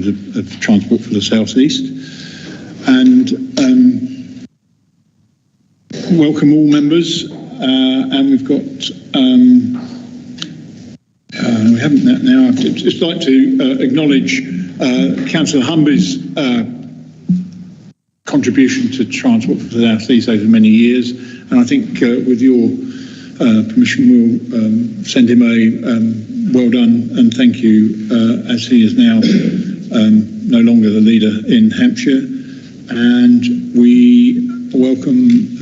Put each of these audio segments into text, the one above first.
of transport for the South East. And welcome all members. And we've got, we haven't that now. I'd just like to acknowledge Councillor Humby's contribution to transport for the South East over many years. And I think with your permission, we'll send him a well done and thank you, as he is now no longer the leader in Hampshire. And we welcome,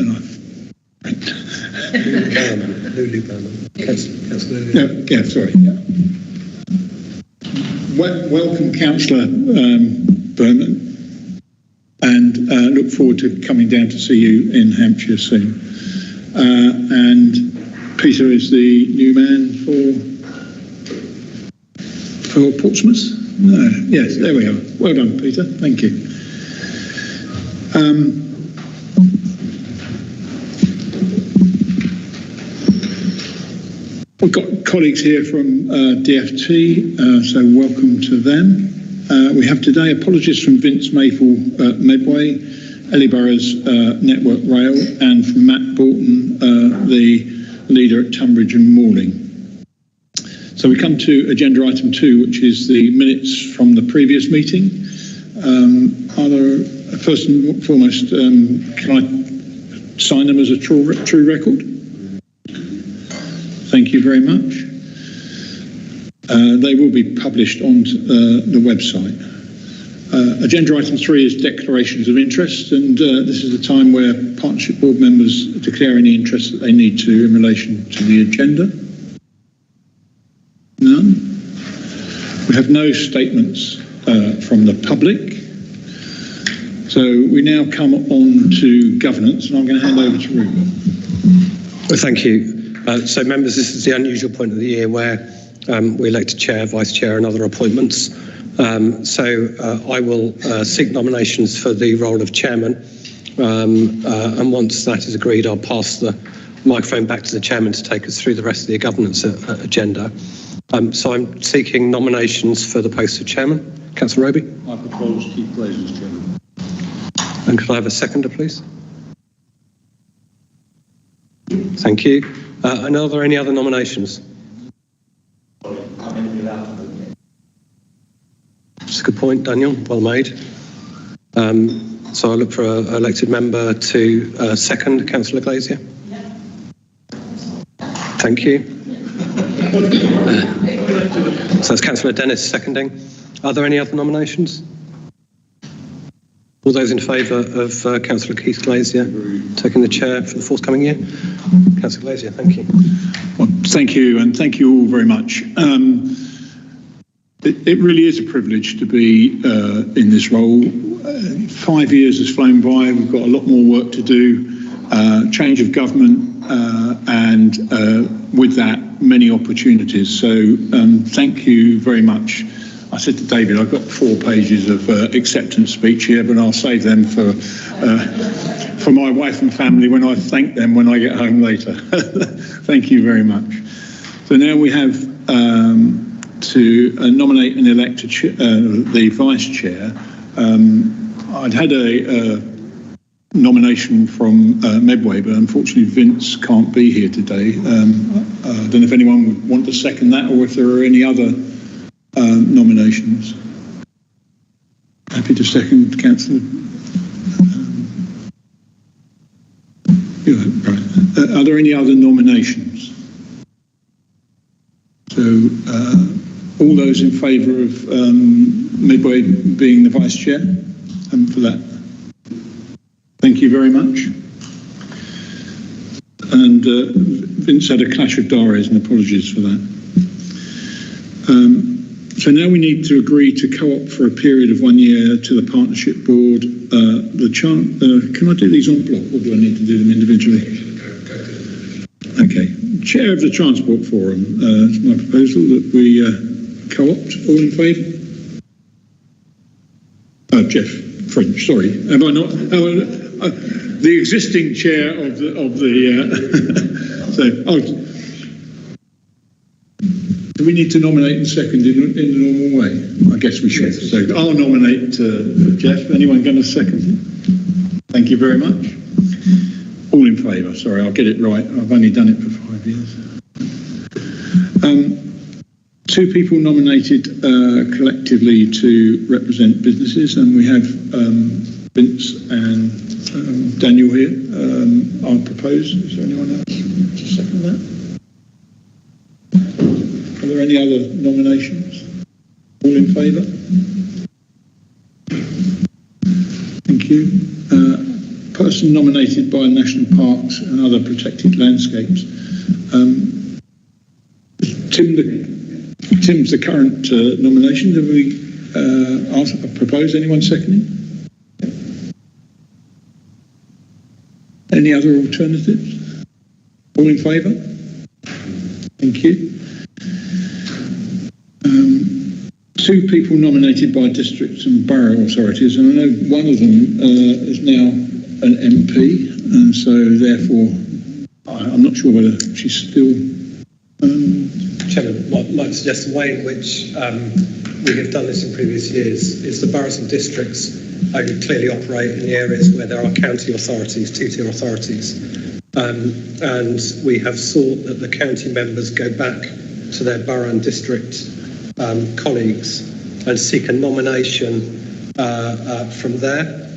welcome Councillor Berman, and look forward to coming down to see you in Hampshire soon. And Peter is the new man for Portsmouth. Yes, there we are. Well done, Peter. Thank you. We've got colleagues here from DFT, so welcome to them. We have today apologies from Vince Maple Medway, Ellie Burroughs Network Rail, and from Matt Borton, the leader at Tunbridge and Malling. So we come to agenda item 2, which is the minutes from the previous meeting. First and foremost, can I sign them as a true record? Thank you very much. They will be published on the website. Agenda item 3 is declarations of interest, and this is the time where Partnership Board members declare any interest that they need to in relation to the agenda. None. We have no statements from the public. So we now come on to governance, and I'm going to hand over to Rupert. Well, thank you. So members, this is the unusual point of the year where we elect a chair, vice chair and other appointments. I will seek nominations for the role of chairman, and once that is agreed, I'll pass the microphone back to the chairman to take us through the rest of the governance agenda. So I'm seeking nominations for the post of chairman. Councillor Roby. I propose Keith Glaze as chairman. And could I have a seconder, please? Thank you. And are there any other nominations? That's a good point, Daniel. Well made. So I look for an elected member to second Councillor Glazier. Thank you. So that's Councillor Dennis seconding. Are there any other nominations? All those in favour of Councillor Keith Glazier taking the chair for the forthcoming year? Councillor Glazier, thank you. Well, thank you, and thank you all very much. It really is a privilege to be in this role. 5 years has flown by. We've got a lot more work to do. Change of government, and with that, many opportunities. So thank you very much. I said to David, I've got 4 pages of acceptance speech here, but I'll save them for my wife and family when I thank them when I get home later. Thank you very much. So now we have to nominate and elect the vice chair. I'd had a nomination from Medway, but unfortunately Vince can't be here today. I don't know if anyone would want to second that, or if there are any other nominations. Happy to second, Councillor. Right. Are there any other nominations? So all those in favour of Medway being the vice chair, and for that, thank you very much. And Vince had a clash of diaries, and apologies for that. So now we need to agree to co-opt for a period of 1 year to the Partnership Board. Can I do these en bloc, or do I need to do them individually? Okay. Chair of the Transport Forum, it's my proposal that we co-opt. All in favour? Jeff French, sorry. Have I not? The existing chair of the Do we need to nominate and second in the normal way? I guess we should. So I'll nominate Jeff. Anyone going to second him? Thank you very much. All in favour. Sorry, I'll get it right. I've only done it for 5 years. Two people nominated collectively to represent businesses, and we have Vince and Daniel here. I'll propose. Is there anyone else to second that? Are there any other nominations? All in favour? Thank you. Person nominated by National Parks and other protected landscapes. Tim's the current nomination. Have we propose anyone seconding? Any other alternatives? All in favour? Thank you. Two people nominated by districts and borough authorities, and I know one of them is now an MP, and so therefore I'm not sure whether she's still... Chairman, might suggest the way in which we have done this in previous years is the boroughs and districts only clearly operate in the areas where there are county authorities, two-tier authorities, and we have sought that the county members go back to their borough and district colleagues and seek a nomination from there.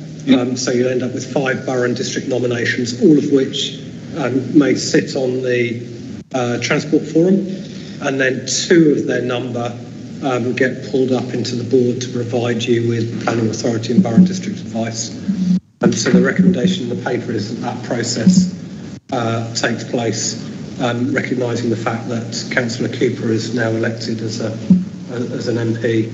So you'll end up with 5 borough and district nominations, all of which may sit on the Transport Forum, and then 2 of their number get pulled up into the board to provide you with planning authority and borough and district advice. And so the recommendation in the paper is that process takes place, recognising the fact that Councillor Cooper is now elected as an MP.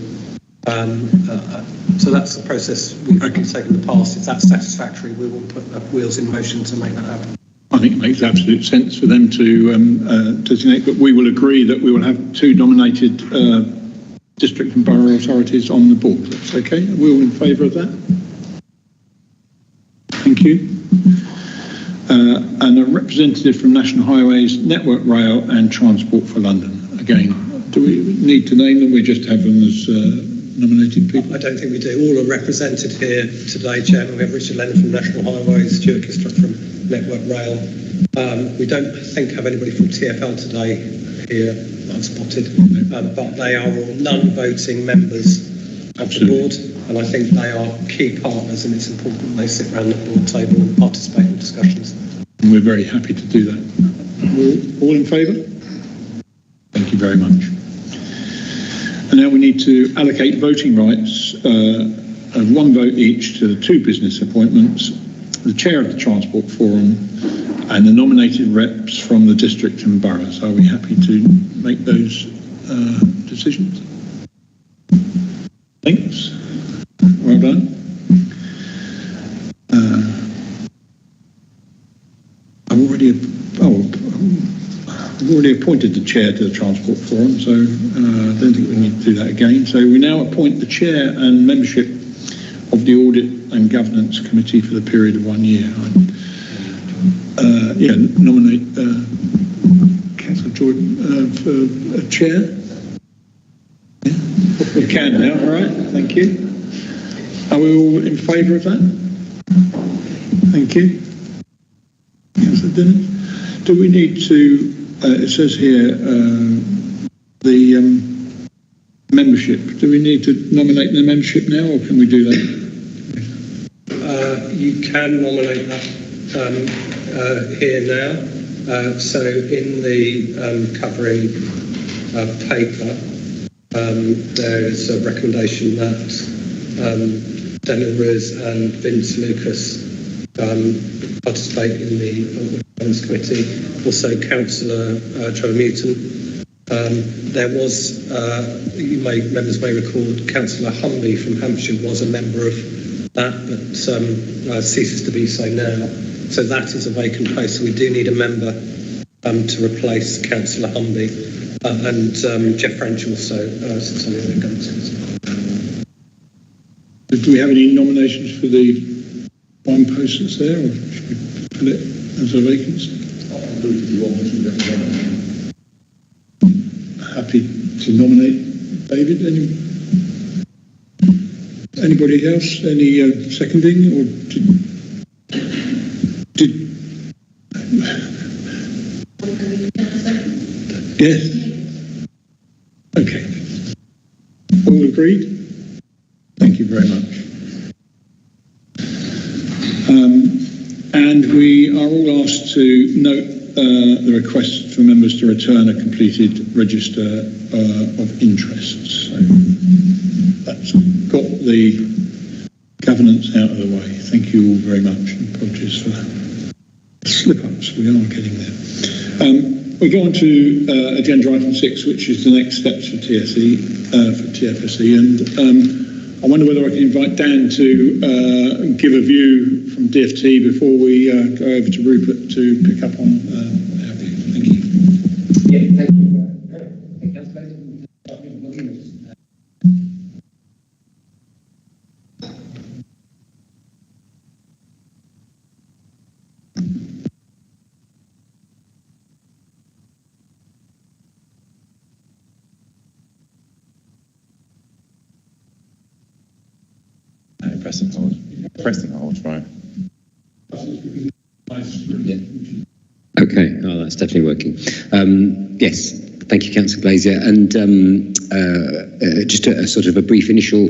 So that's the process we've taken in the past. If that's satisfactory, we will put the wheels in motion to make that happen. I think it makes absolute sense for them to designate, but we will agree that we will have 2 nominated district and borough authorities on the board. That's okay. Are we all in favour of that? Thank you. And a representative from National Highways, Network Rail and Transport for London. Again, do we need to name them? We just have them as nominated people? I don't think we do. All are represented here today, Chairman. We have Richard Lennon from National Highways, Stuart Kistra from Network Rail. We don't have anybody from TfL today here, I've spotted, but they are all non-voting members of the board, and I think they are key partners, and it's important they sit around the board table and participate in discussions. And we're very happy to do that. All in favour? Thank you very much. And now we need to allocate voting rights of 1 vote each to the 2 business appointments, the chair of the Transport Forum, and the nominated reps from the district and boroughs. Are we happy to make those decisions? Thanks. Well done. I've already appointed the chair to the Transport Forum, so I don't think we need to do that again. So we now appoint the chair and membership of the Audit and Governance Committee for the period of 1 year. Nominate Councillor Jordan for a chair. Yeah. You can now, all right, thank you. Are we all in favour of that? Thank you. Councillor Dennis. Do we need to, it says here, the membership, do we need to nominate the membership now, or can we do that? You can nominate that here now. So in the covering paper, there is a recommendation that Daniel Rose and Vince Lucas participate in the Governance Committee. Also, Councillor Trevor Mewton. There was, members may recall, Councillor Humby from Hampshire was a member of that, but ceases to be so now. So that is a vacant post. So we do need a member to replace Councillor Humby, and Jeff French also sits on the Governance Committee. Do we have any nominations for the 1 post that's there, or should we put it as a vacancy? Happy to nominate David. Anybody else? Any seconding or did yes? Okay. All agreed? Thank you very much. And we are all asked to note the request for members to return a completed register of interests. So that's got the governance out of the way. Thank you all very much. And apologies for slip-ups. We are getting there. We go on to agenda item 6, which is the next steps for TfSE, and I wonder whether I can invite Dan to give a view from DFT before we go over to Rupert to pick up on our view. Thank you. Yeah, thank you. Press and hold, right? Yeah. Okay, oh, that's definitely working. Yes, thank you, Councillor Glazier. And just a sort of a brief initial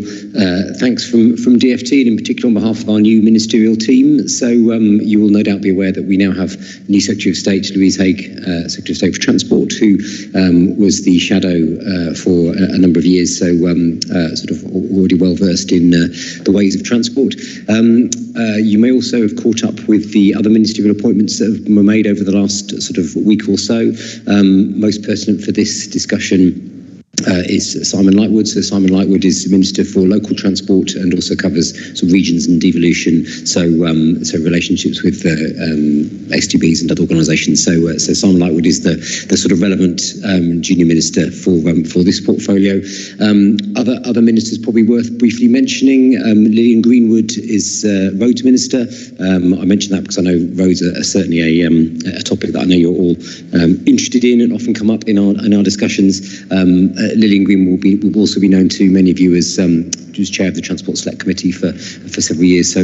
thanks from DFT, and in particular on behalf of our new ministerial team. So you will no doubt be aware that we now have new Secretary of State, Louise Haigh, Secretary of State for Transport, who was the shadow for a number of years, so sort of already well versed in the ways of transport. You may also have caught up with the other ministerial appointments that were made over the last sort of week or so. Most pertinent for this discussion is Simon Lightwood. So Simon Lightwood is Minister for Local Transport and also covers some regions and devolution, so relationships with STBs and other organisations. So Simon Lightwood is the sort of relevant junior minister for this portfolio. Other ministers probably worth briefly mentioning. Lillian Greenwood is Roads Minister. I mention that because I know roads are certainly a topic that I know you're all interested in and often come up in our discussions. Lillian Green will also be known to many of you as chair of the Transport Select Committee for several years. So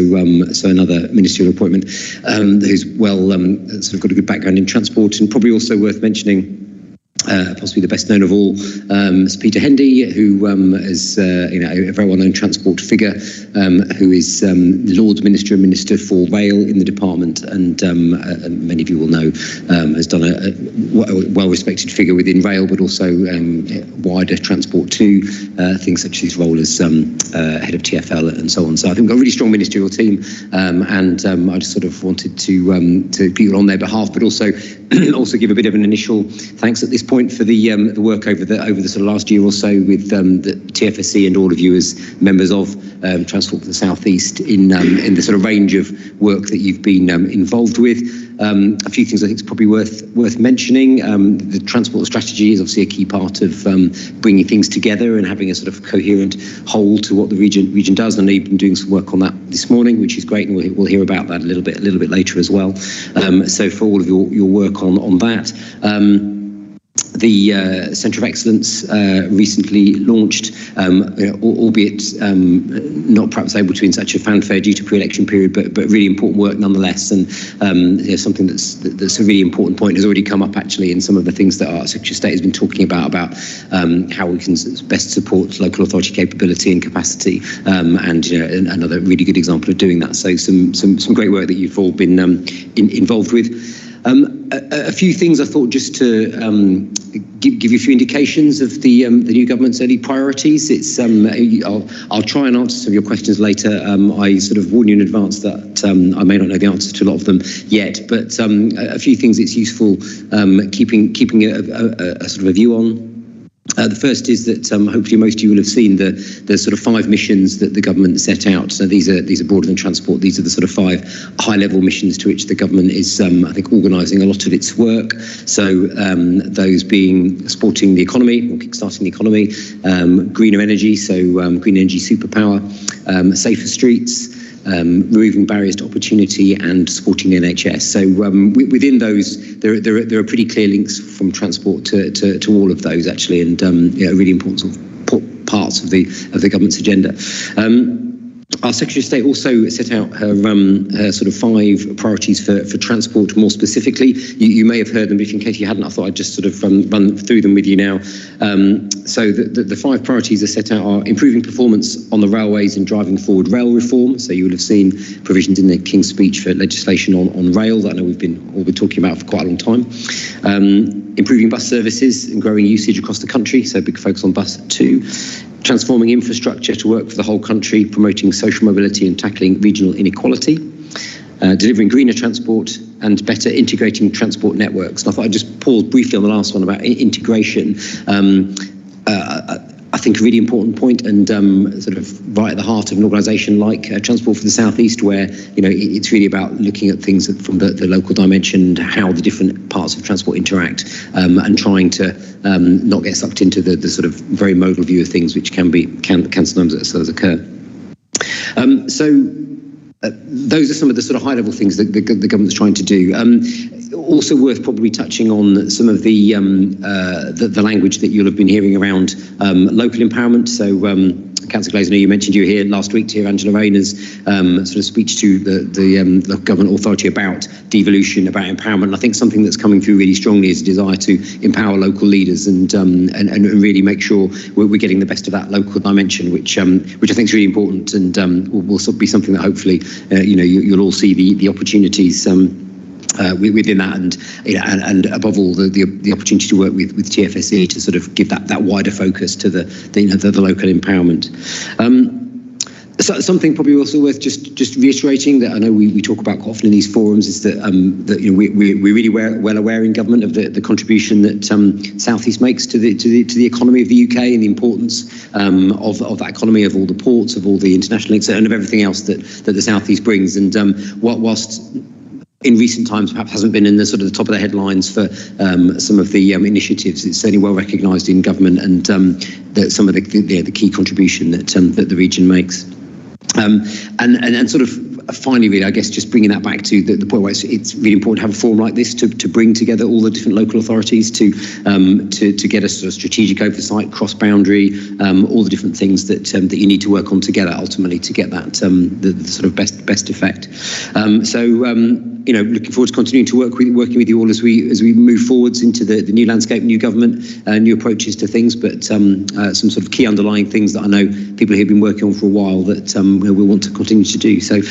another ministerial appointment who's sort of got a good background in transport, and probably also worth mentioning. Possibly the best known of all is Peter Hendy, who is a very well-known transport figure, who is Lord's Minister and Minister for Rail in the department, and many of you will know has done a well-respected figure within rail, but also wider transport too, things such as his role as head of TfL and so on. So I think we've got a really strong ministerial team, and I just sort of wanted to people on their behalf, but also give a bit of an initial thanks at this point for the work over the sort of last year or so with the TfSE and all of you as members of Transport for the South East in the sort of range of work that you've been involved with. A few things I think is probably worth mentioning. The transport strategy is obviously a key part of bringing things together and having a sort of coherent whole to what the region does. And I know you've been doing some work on that this morning, which is great, and we'll hear about that a little bit later as well. So for all of your work on that. The Centre of Excellence recently launched, albeit not perhaps able to in such a fanfare due to pre-election period, but really important work nonetheless. And something that's a really important point has already come up actually in some of the things that our Secretary of State has been talking about how we can best support local authority capability and capacity, and another really good example of doing that. So some great work that you've all been involved with. A few things I thought just to give you a few indications of the new government's early priorities. It's I'll try and answer some of your questions later. I sort of warn you in advance that I may not know the answer to a lot of them yet, but a few things it's useful keeping a sort of a view on. The first is that hopefully most of you will have seen the sort of 5 missions that the government set out. So these are broader than transport. These are the sort of 5 high-level missions to which the government is, I think, organising a lot of its work. So those being supporting the economy or kickstarting the economy, greener energy, so green energy superpower, safer streets, removing barriers to opportunity, and supporting the NHS. So within those, there are pretty clear links from transport to all of those, actually, and really important sort of parts of the government's agenda. Our Secretary of State also set out her sort of 5 priorities for transport more specifically. You may have heard them, but in case you hadn't, I thought I'd just sort of run through them with you now. So the 5 priorities are set out are improving performance on the railways and driving forward rail reform. So you will have seen provisions in the King's Speech for legislation on rail that I know we've been talking about for quite a long time. Improving bus services and growing usage across the country, so big focus on bus too. Transforming infrastructure to work for the whole country, promoting social mobility and tackling regional inequality. Delivering greener transport and better integrating transport networks. And I thought I'd just pause briefly on the last one about integration. I think a really important point, and sort of right at the heart of an organisation like Transport for the South East, where it's really about looking at things from the local dimension, how the different parts of transport interact, and trying to not get sucked into the sort of very modal view of things, which can sometimes occur. Those are some of the sort of high-level things that the government's trying to do. Also worth probably touching on some of the language that you'll have been hearing around local empowerment. So, Councillor Glaser, you mentioned you were here last week to hear Angela Rayner's sort of speech to the government authority about devolution, about empowerment. And I think something that's coming through really strongly is a desire to empower local leaders and really make sure we're getting the best of that local dimension, which I think is really important, and will be something that hopefully you'll all see the opportunities within that, and above all the opportunity to work with TfSE to sort of give that wider focus to the local empowerment. So something probably also worth just reiterating that I know we talk about quite often in these forums is that we're really well aware in government of the contribution that South East makes to the economy of the UK, and the importance of that economy, of all the ports, of all the international links, and of everything else that the South East brings. And whilst in recent times perhaps hasn't been in the sort of the top of the headlines for some of the initiatives, it's certainly well recognised in government, and that some of the key contribution that the region makes. And sort of finally, really, I guess just bringing that back to the point where it's really important to have a forum like this to bring together all the different local authorities to get a sort of strategic oversight, cross-boundary, all the different things that you need to work on together ultimately to get that the sort of best effect. Looking forward to continuing to working with you all as we move forwards into the new landscape, new government, new approaches to things, but some sort of key underlying things that I know people here have been working on for a while that we want to continue to do. So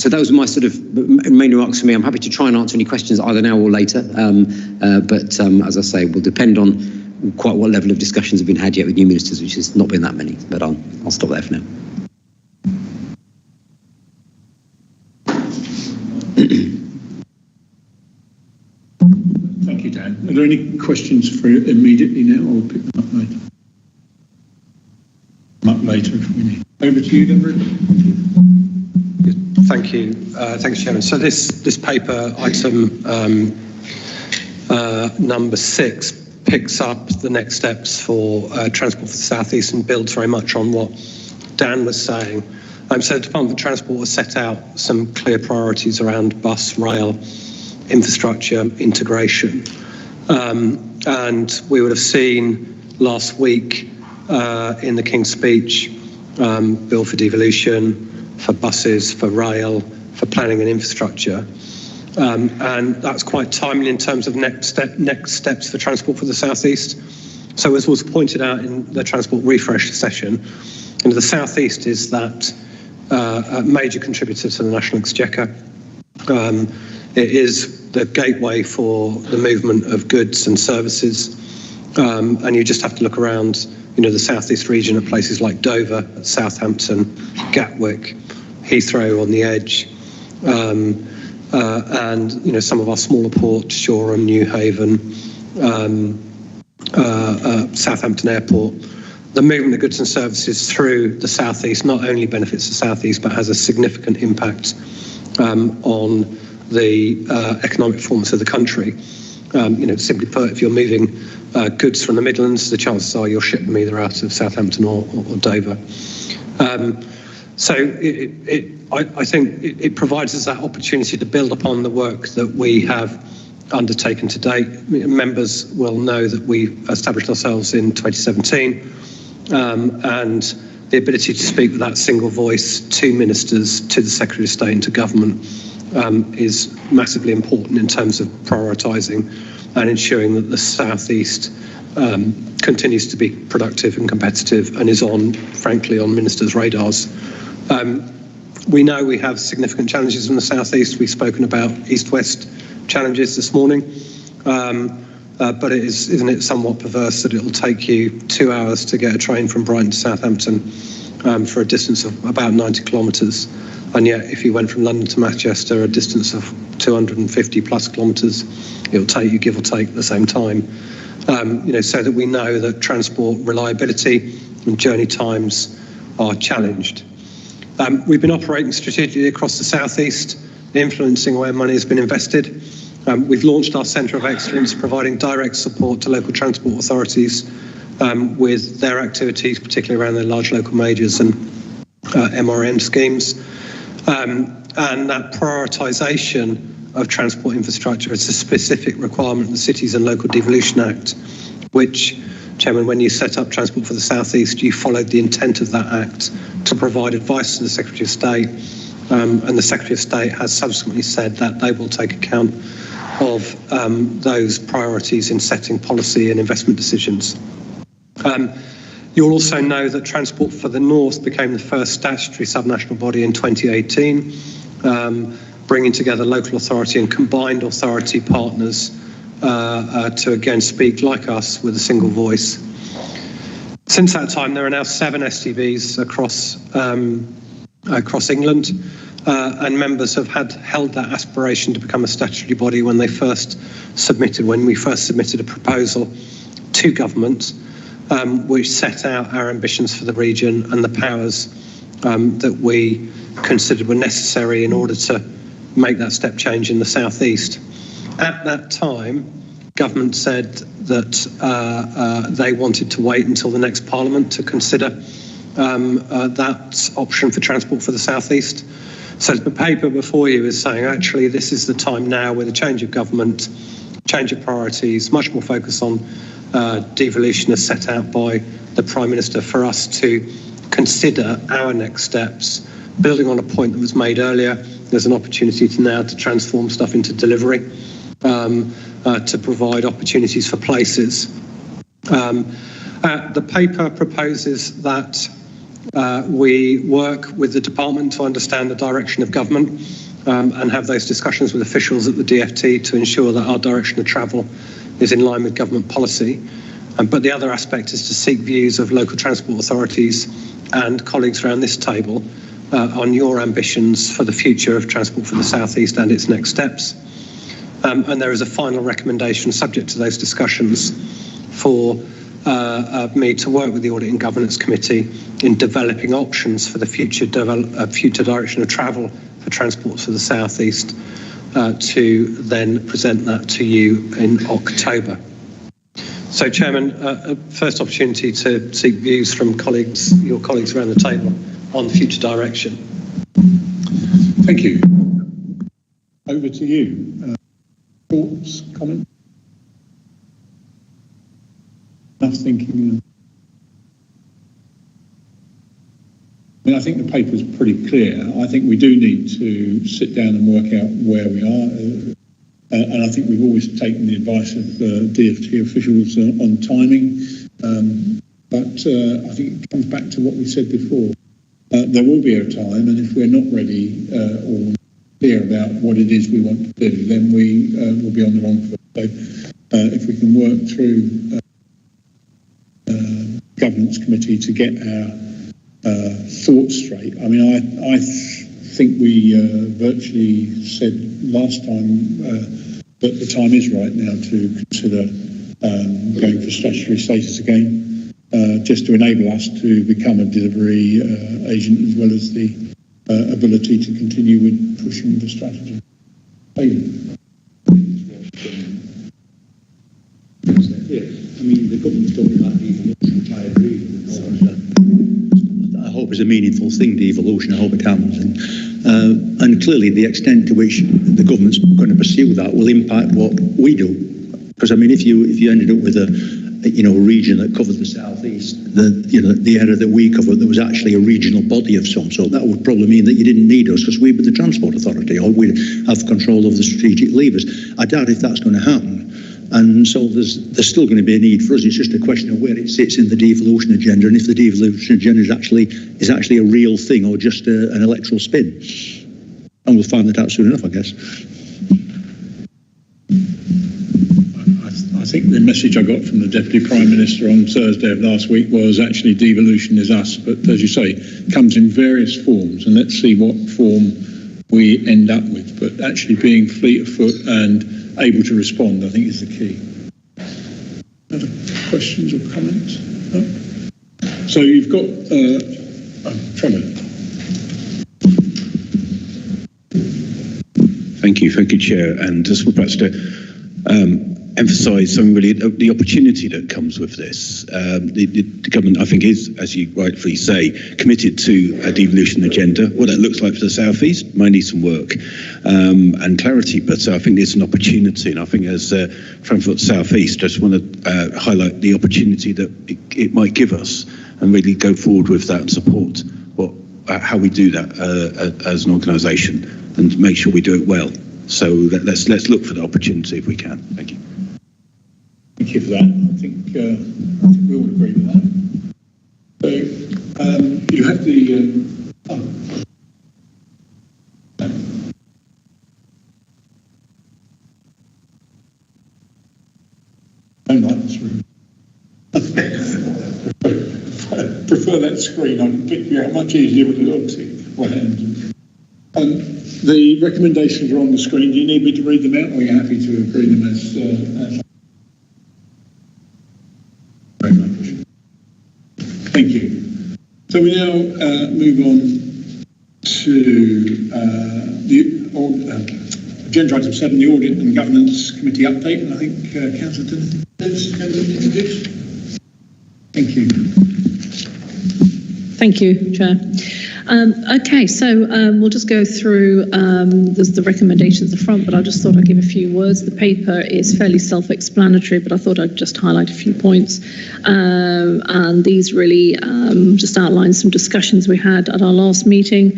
those are my sort of main remarks for me. I'm happy to try and answer any questions either now or later, but as I say, will depend on quite what level of discussions have been had yet with new ministers, which has not been that many, but I'll stop there for now. Thank you, Dan. Are there any questions for immediately now, or we'll pick them up later? If we need. Over to you, then, Rick. Thank you. Thanks, Chairman. So this paper, item number 6, picks up the next steps for Transport for the South East and builds very much on what Dan was saying. So the Department for Transport has set out some clear priorities around bus, rail, infrastructure, integration. And we would have seen last week in the King's Speech, bill for devolution, for buses, for rail, for planning and infrastructure. And that's quite timely in terms of next steps for Transport for the South East. So as was pointed out in the Transport Refresh session, the South East is that a major contributor to the National Exchequer. It is the gateway for the movement of goods and services. And you just have to look around, the South East region at places like Dover, Southampton, Gatwick, Heathrow on the edge, and some of our smaller ports, Shoreham, Newhaven, Southampton Airport. The movement of goods and services through the South East not only benefits the South East, but has a significant impact on the economic performance of the country. Simply put, if you're moving goods from the Midlands, the chances are you'll ship them either out of Southampton or Dover. So I think it provides us that opportunity to build upon the work that we have undertaken to date. Members will know that we established ourselves in 2017, and the ability to speak with that single voice to ministers, to the Secretary of State and to government is massively important in terms of prioritising and ensuring that the South East continues to be productive and competitive and is frankly, on ministers' radars. We know we have significant challenges in the South East. We've spoken about East-West challenges this morning, but isn't it somewhat perverse that it'll take you 2 hours to get a train from Brighton to Southampton for a distance of about 90 kilometres, and yet if you went from London to Manchester, a distance of 250 plus kilometres, it'll take you, give or take, the same time. So that we know that transport reliability and journey times are challenged. We've been operating strategically across the South East, influencing where money has been invested. We've launched our Centre of Excellence, providing direct support to local transport authorities with their activities, particularly around their large local majors and MRN schemes. And that prioritisation of transport infrastructure is a specific requirement of the Cities and Local Devolution Act, which, Chairman, when you set up Transport for the South East, you followed the intent of that Act to provide advice to the Secretary of State, and the Secretary of State has subsequently said that they will take account of those priorities in setting policy and investment decisions. You'll also know that Transport for the North became the first statutory subnational body in 2018, bringing together local authority and combined authority partners to again speak like us with a single voice. Since that time, there are now 7 STBs across England, and members have held that aspiration to become a statutory body when we first submitted a proposal to government, which set out our ambitions for the region and the powers that we considered were necessary in order to make that step change in the South East. At that time, government said that they wanted to wait until the next Parliament to consider that option for Transport for the South East. So the paper before you is saying, actually, this is the time now with a change of government, change of priorities, much more focus on devolution as set out by the Prime Minister, for us to consider our next steps. Building on a point that was made earlier, there's an opportunity to transform stuff into delivery, to provide opportunities for places. The paper proposes that we work with the department to understand the direction of government and have those discussions with officials at the DfT to ensure that our direction of travel is in line with government policy. But the other aspect is to seek views of local transport authorities and colleagues around this table on your ambitions for the future of Transport for the South East and its next steps. And there is a final recommendation subject to those discussions for me to work with the Audit and Governance Committee in developing options for the future direction of travel for Transport for the South East, to then present that to you in October. So, Chairman, first opportunity to seek views from your colleagues around the table on the future direction. Thank you. Over to you. Thoughts, comments? Enough thinking. I think the paper's pretty clear. I think we do need to sit down and work out where we are. And I think we've always taken the advice of DfT officials on timing. But I think it comes back to what we said before. There will be a time, and if we're not ready or clear about what it is we want to do, then we will be on the wrong foot. So if we can work through governance committee to get our thoughts straight. I mean, I think we virtually said last time that the time is right now to consider going for statutory status again, just to enable us to become a delivery agent, as well as the ability to continue with pushing the strategy. Yeah, I mean, the government's talking about these, which I agree with. I hope hope is a meaningful thing, devolution. I hope it happens. And clearly the extent to which the government's going to pursue that will impact what we do. Because, I mean, if you ended up with a region that covered the southeast, the area that we covered, there was actually a regional body of some sort, that would probably mean that you didn't need us because we were the transport authority, or we'd have control of the strategic levers. I doubt if that's going to happen. And so there's still going to be a need for us. It's just a question of where it sits in the devolution agenda, and if the devolution agenda is actually a real thing or just an electoral spin. And we'll find that out soon enough, I guess. I think the message I got from the Deputy Prime Minister on Thursday of last week was actually devolution is us, but as you say, comes in various forms, and let's see what form we end up with. But actually being fleet of foot and able to respond, I think, is the key. Other questions or comments? No? So you've got Trevor. Thank you, Chair. And just perhaps to emphasise some really the opportunity that comes with this. The government, I think, is, as you rightfully say, committed to a devolution agenda. What that looks like for the South East might need some work and clarity, but I think there's an opportunity. And I think as Frankfurt South East, I just want to highlight the opportunity that it might give us and really go forward with that and support how we do that as an organisation and make sure we do it well. So let's look for the opportunity if we can. Thank you. Thank you for that. I think we all agree with that. So you have the. I don't like this room. Prefer that screen. I can pick you out much easier with it, obviously. One hand. The recommendations are on the screen. Do you need me to read them out, or are you happy to agree them as very much. Thank you. So we now move on to the agenda item 7, the Audit and Governance Committee update. And I think Councillor Dennis is going to introduce. Thank you. Thank you, Chair. Okay, so we'll just go through the recommendations at the front, but I just thought I'd give a few words. The paper is fairly self-explanatory, but I thought I'd just highlight a few points. And these really just outline some discussions we had at our last meeting.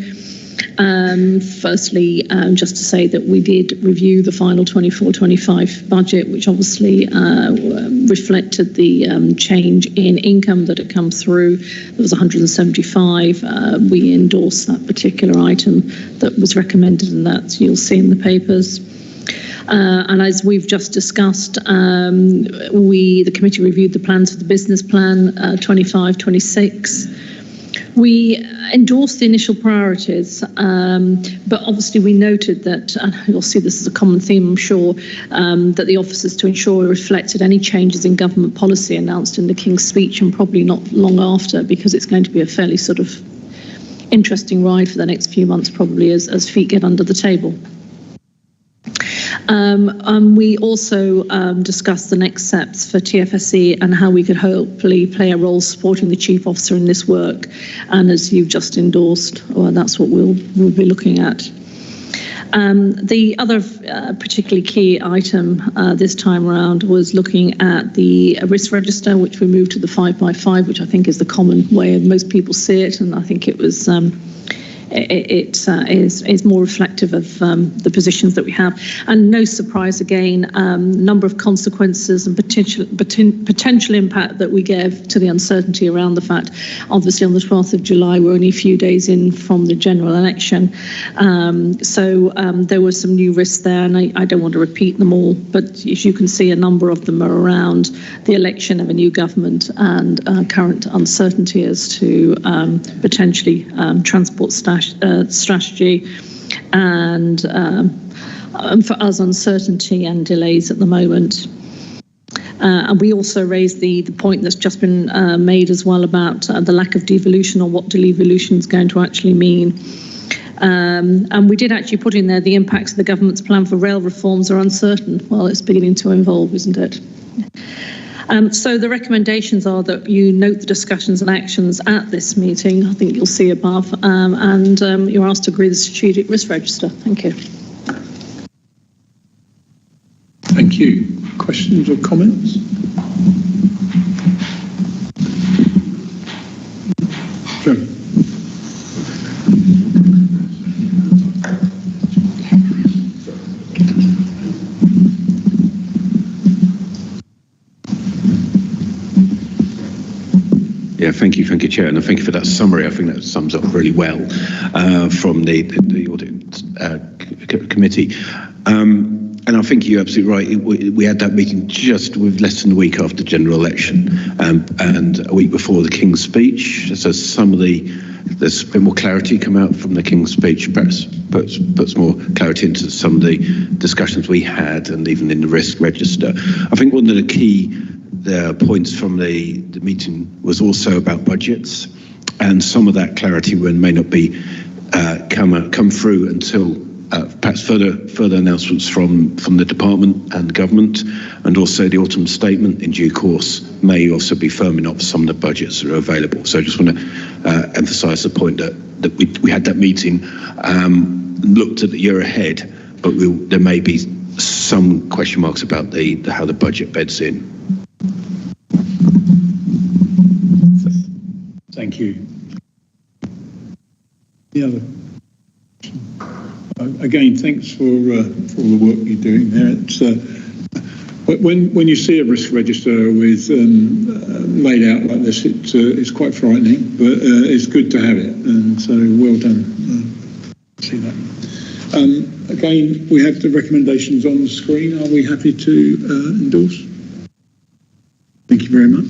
Firstly, just to say that we did review the final 24-25 budget, which obviously reflected the change in income that had come through. There was 175. We endorsed that particular item that was recommended, and that you'll see in the papers. And as we've just discussed, the committee reviewed the plans for the business plan 25-26. We endorsed the initial priorities, but obviously we noted that, and you'll see this is a common theme, I'm sure, that the officers to ensure reflected any changes in government policy announced in the King's speech, and probably not long after, because it's going to be a fairly sort of interesting ride for the next few months, probably, as feet get under the table. We also discussed the next steps for TfSE and how we could hopefully play a role supporting the chief officer in this work. And as you've just endorsed, well, that's what we'll be looking at. The other particularly key item this time around was looking at the risk register, which we moved to the 5x5, which I think is the common way most people see it, and I think it was. It is more reflective of the positions that we have, and no surprise again, number of consequences and potential impact that we gave to the uncertainty around the fact, obviously on the 12th of July we're only a few days in from the general election, so there were some new risks there, and I don't want to repeat them all, but as you can see, a number of them are around the election of a new government and current uncertainty as to potentially transport strategy, and for us, uncertainty and delays at the moment. And we also raised the point that's just been made as well about the lack of devolution, or what devolution is going to actually mean. And we did actually put in there the impacts of the government's plan for rail reforms are uncertain. Well, it's beginning to evolve, isn't it? So the recommendations are that you note the discussions and actions at this meeting. I think you'll see above, and you're asked to agree the strategic risk register. Thank you. Thank you. Questions or comments? Sure. Yeah, thank you, Chair, and thank you for that summary. I think that sums up really well from the audit committee. And I think you're absolutely right. We had that meeting just with less than a week after the general election and a week before the King's speech. So there's been more clarity come out from the King's speech, perhaps puts more clarity into some of the discussions we had and even in the risk register. I think one of the key points from the meeting was also about budgets, and some of that clarity may not be come through until perhaps further announcements from the department and government, and also the autumn statement in due course may also be firming up some of the budgets that are available. So I just want to emphasise the point that we had that meeting, looked at the year ahead, but there may be some question marks about how the budget beds in. Thank you. The other. Again, thanks for all the work you're doing there. It's when you see a risk register with laid out like this, it's quite frightening, but it's good to have it, and so well done. See that. Again, we have the recommendations on the screen. Are we happy to endorse? Thank you very much.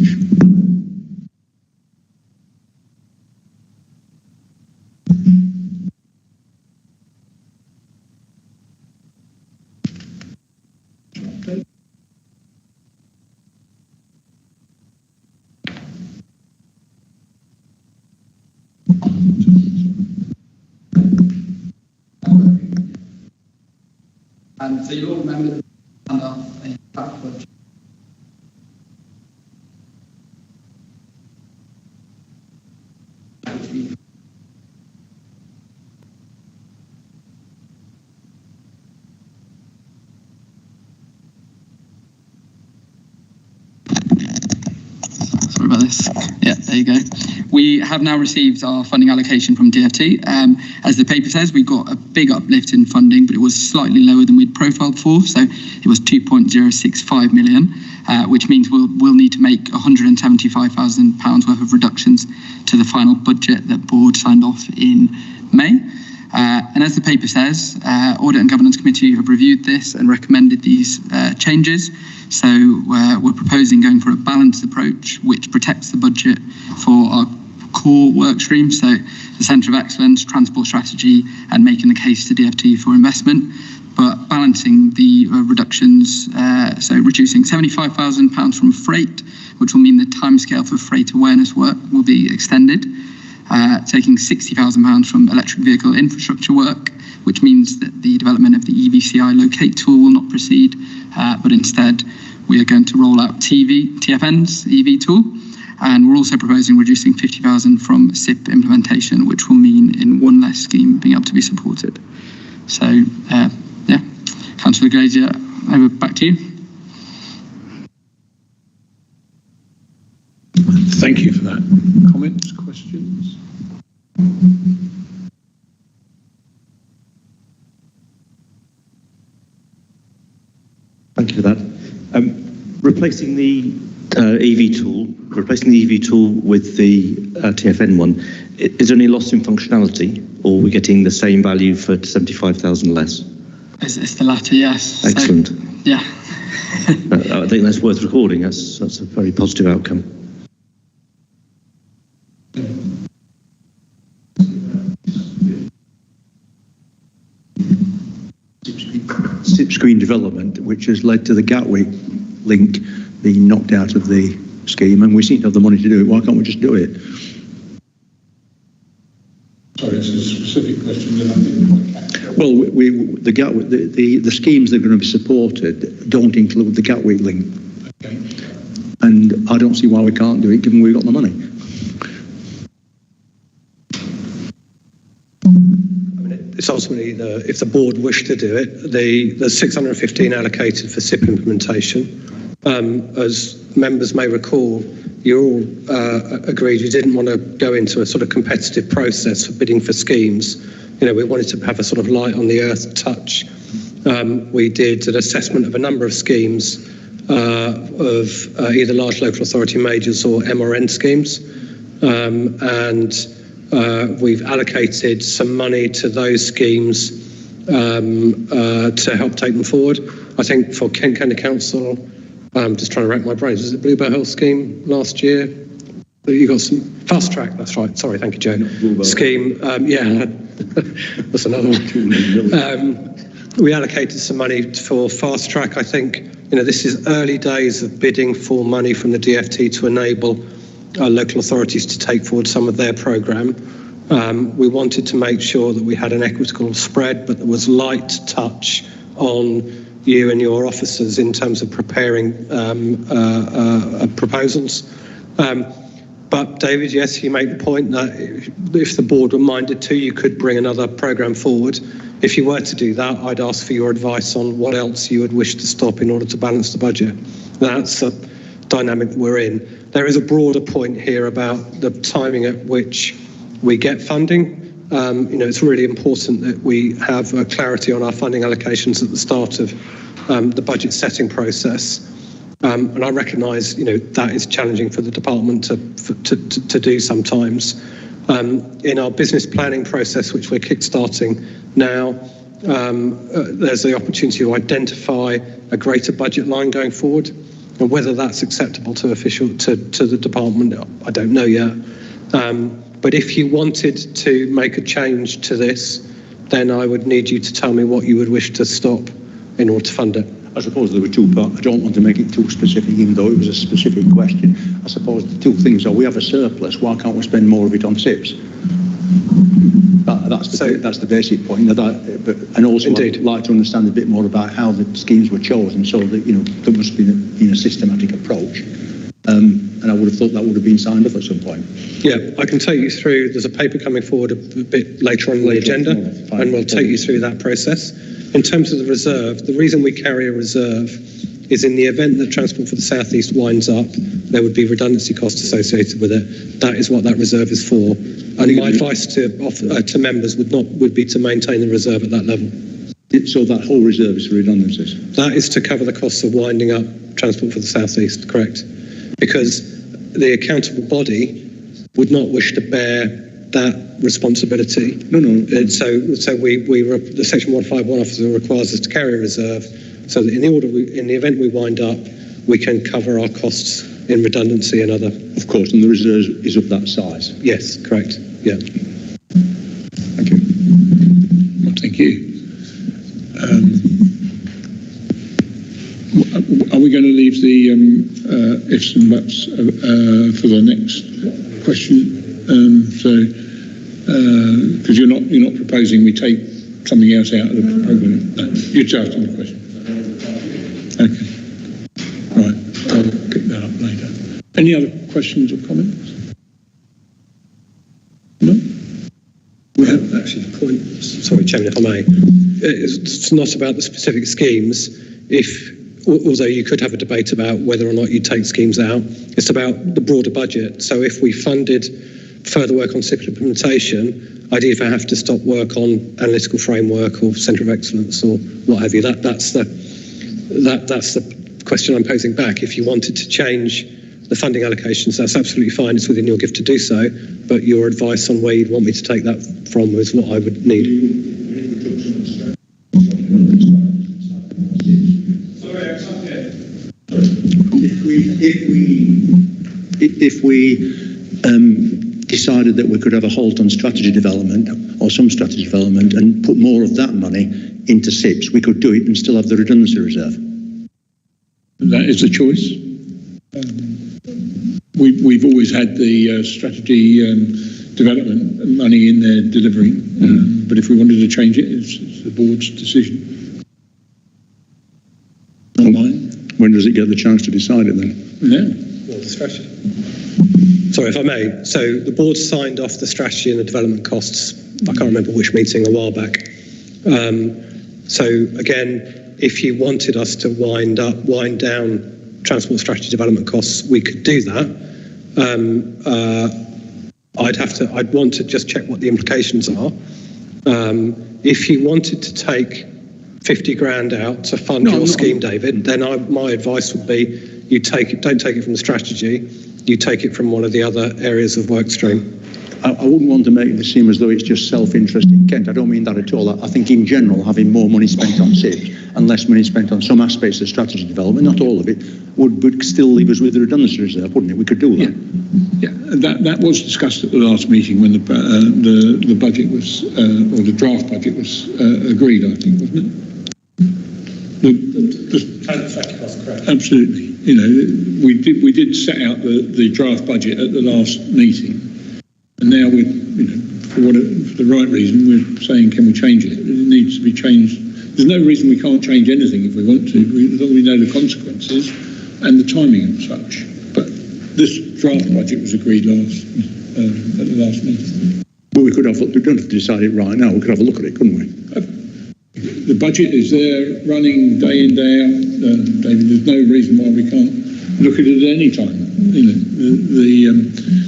And so you'll remember the budget. Sorry about this. Yeah, there you go. We have now received our funding allocation from DfT. As the paper says, we got a big uplift in funding, but it was slightly lower than we'd profiled for. So it was £2.065 million, which means we'll need to make £175,000 worth of reductions to the final budget that board signed off in May. And as the paper says, Audit and Governance Committee have reviewed this and recommended these changes. So we're proposing going for a balanced approach, which protects the budget for our core work streams, so the Centre of Excellence, transport strategy, and making the case to DfT for investment, but balancing the reductions, so reducing £75,000 from freight, which will mean the timescale for freight awareness work will be extended, taking £60,000 from electric vehicle infrastructure work, which means that the development of the EVCI locate tool will not proceed, but instead we are going to roll out TfN's EV tool. And we're also proposing reducing £50,000 from SIP implementation, which will mean in one less scheme being able to be supported. So, yeah, Councillor Glazier, over back to you. Thank you for that. Comments, questions? Thank you for that. Replacing the EV tool with the TfN one, is there any loss in functionality, or are we getting the same value for 75,000 less? It's the latter, yes. Excellent. So, yeah. I think that's worth recording. That's a very positive outcome. SIP screen development, which has led to the Gatwick link being knocked out of the scheme, and we seem to have the money to do it. Why can't we just do it? Sorry, it's a specific question that I didn't quite catch. Well, the schemes that are going to be supported don't include the Gatwick link. Okay. And I don't see why we can't do it, given we've got the money. It's ultimately, if the board wished to do it, the 615 allocated for SIP implementation. As members may recall, you all agreed you didn't want to go into a sort of competitive process for bidding for schemes. You know, we wanted to have a sort of light on the earth touch. We did an assessment of a number of schemes of either large local authority majors or MRN schemes, and we've allocated some money to those schemes to help take them forward. I think for Kent County Council, I'm just trying to rack my brains. Was it Bluebell Hill scheme last year? You got some fast track. That's right. Sorry, thank you, Joe. Scheme. Yeah, that's another one. We allocated some money for fast track. I think this is early days of bidding for money from the DFT to enable local authorities to take forward some of their programme. We wanted to make sure that we had an equitable spread, but there was light touch on you and your officers in terms of preparing proposals. But David, yes, you make the point that if the board were minded to, you could bring another programme forward. If you were to do that, I'd ask for your advice on what else you would wish to stop in order to balance the budget. That's a dynamic that we're in. There is a broader point here about the timing at which we get funding. It's really important that we have clarity on our funding allocations at the start of the budget setting process. And I recognise, that is challenging for the department to do sometimes. In our business planning process, which we're kick-starting now, there's the opportunity to identify a greater budget line going forward. And whether that's acceptable to the department, I don't know yet. But if you wanted to make a change to this, then I would need you to tell me what you would wish to stop in order to fund it. I suppose there were two parts. I don't want to make it too specific, even though it was a specific question. I suppose the two things are, we have a surplus, why can't we spend more of it on SIPs? That's the basic point. And also indeed, I'd like to understand a bit more about how the schemes were chosen, so that there must be a systematic approach. And I would have thought that would have been signed off at some point. Yeah, I can take you through. There's a paper coming forward a bit later on in the agenda, and we'll take you through that process. In terms of the reserve, the reason we carry a reserve is in the event that Transport for the South East winds up, there would be redundancy costs associated with it. That is what that reserve is for. And my advice to members would be to maintain the reserve at that level. So that whole reserve is for redundancies? That is to cover the costs of winding up Transport for the South East, correct? Because the accountable body would not wish to bear that responsibility. No. And so the Section 151 officer requires us to carry a reserve so that in the event we wind up, we can cover our costs in redundancy and other. Of course, and the reserve is of that size. Yes, correct. Yeah. Thank you. Well, thank you. Are we going to leave the ifs and buts for the next question? Because you're not proposing we take something else out of the programme. No, you're just asking the question. Okay. Right. I'll pick that up later. Any other questions or comments? No. We have actually the point. Sorry, Chairman, if I may. It's not about the specific schemes. Although you could have a debate about whether or not you take schemes out, it's about the broader budget. So if we funded further work on SIP implementation, I'd either have to stop work on analytical framework or centre of excellence or what have you. That's the question I'm posing back. If you wanted to change the funding allocations, that's absolutely fine. It's within your gift to do so. But your advice on where you'd want me to take that from is what I would need. If we decided that we could have a halt on strategy development or some strategy development and put more of that money into SIPs, we could do it and still have the redundancy reserve. That is a choice. We've always had the strategy development money in there delivering, but if we wanted to change it, it's the board's decision. Not mine. When does it get the chance to decide it then? No. or the strategy. Sorry, if I may. So the board signed off the strategy and the development costs. I can't remember which meeting, a while back. So again, if you wanted us to wind down transport strategy development costs, we could do that. I'd want to just check what the implications are. If you wanted to take 50 grand out to fund your scheme, David, then my advice would be you don't take it from the strategy, you take it from one of the other areas of work stream. I wouldn't want to make it seem as though it's just self-interest in Kent. I don't mean that at all. I think in general, having more money spent on SIP and less money spent on some aspects of strategy development, not all of it, would still leave us with the redundancy reserve, wouldn't it? We could do that. Yeah. That was discussed at the last meeting when the budget was, or the draft budget was agreed, I think, wasn't it? Absolutely. You know, we did set out the draft budget at the last meeting. And now we're, for the right reason, we're saying, can we change it? It needs to be changed. There's no reason we can't change anything if we want to. We know the consequences and the timing and such. But this draft budget was agreed at the last meeting. But we don't have to decide it right now. We could have a look at it, couldn't we? The budget is there, running day in, day out. David, there's no reason why we can't look at it at any time. You know,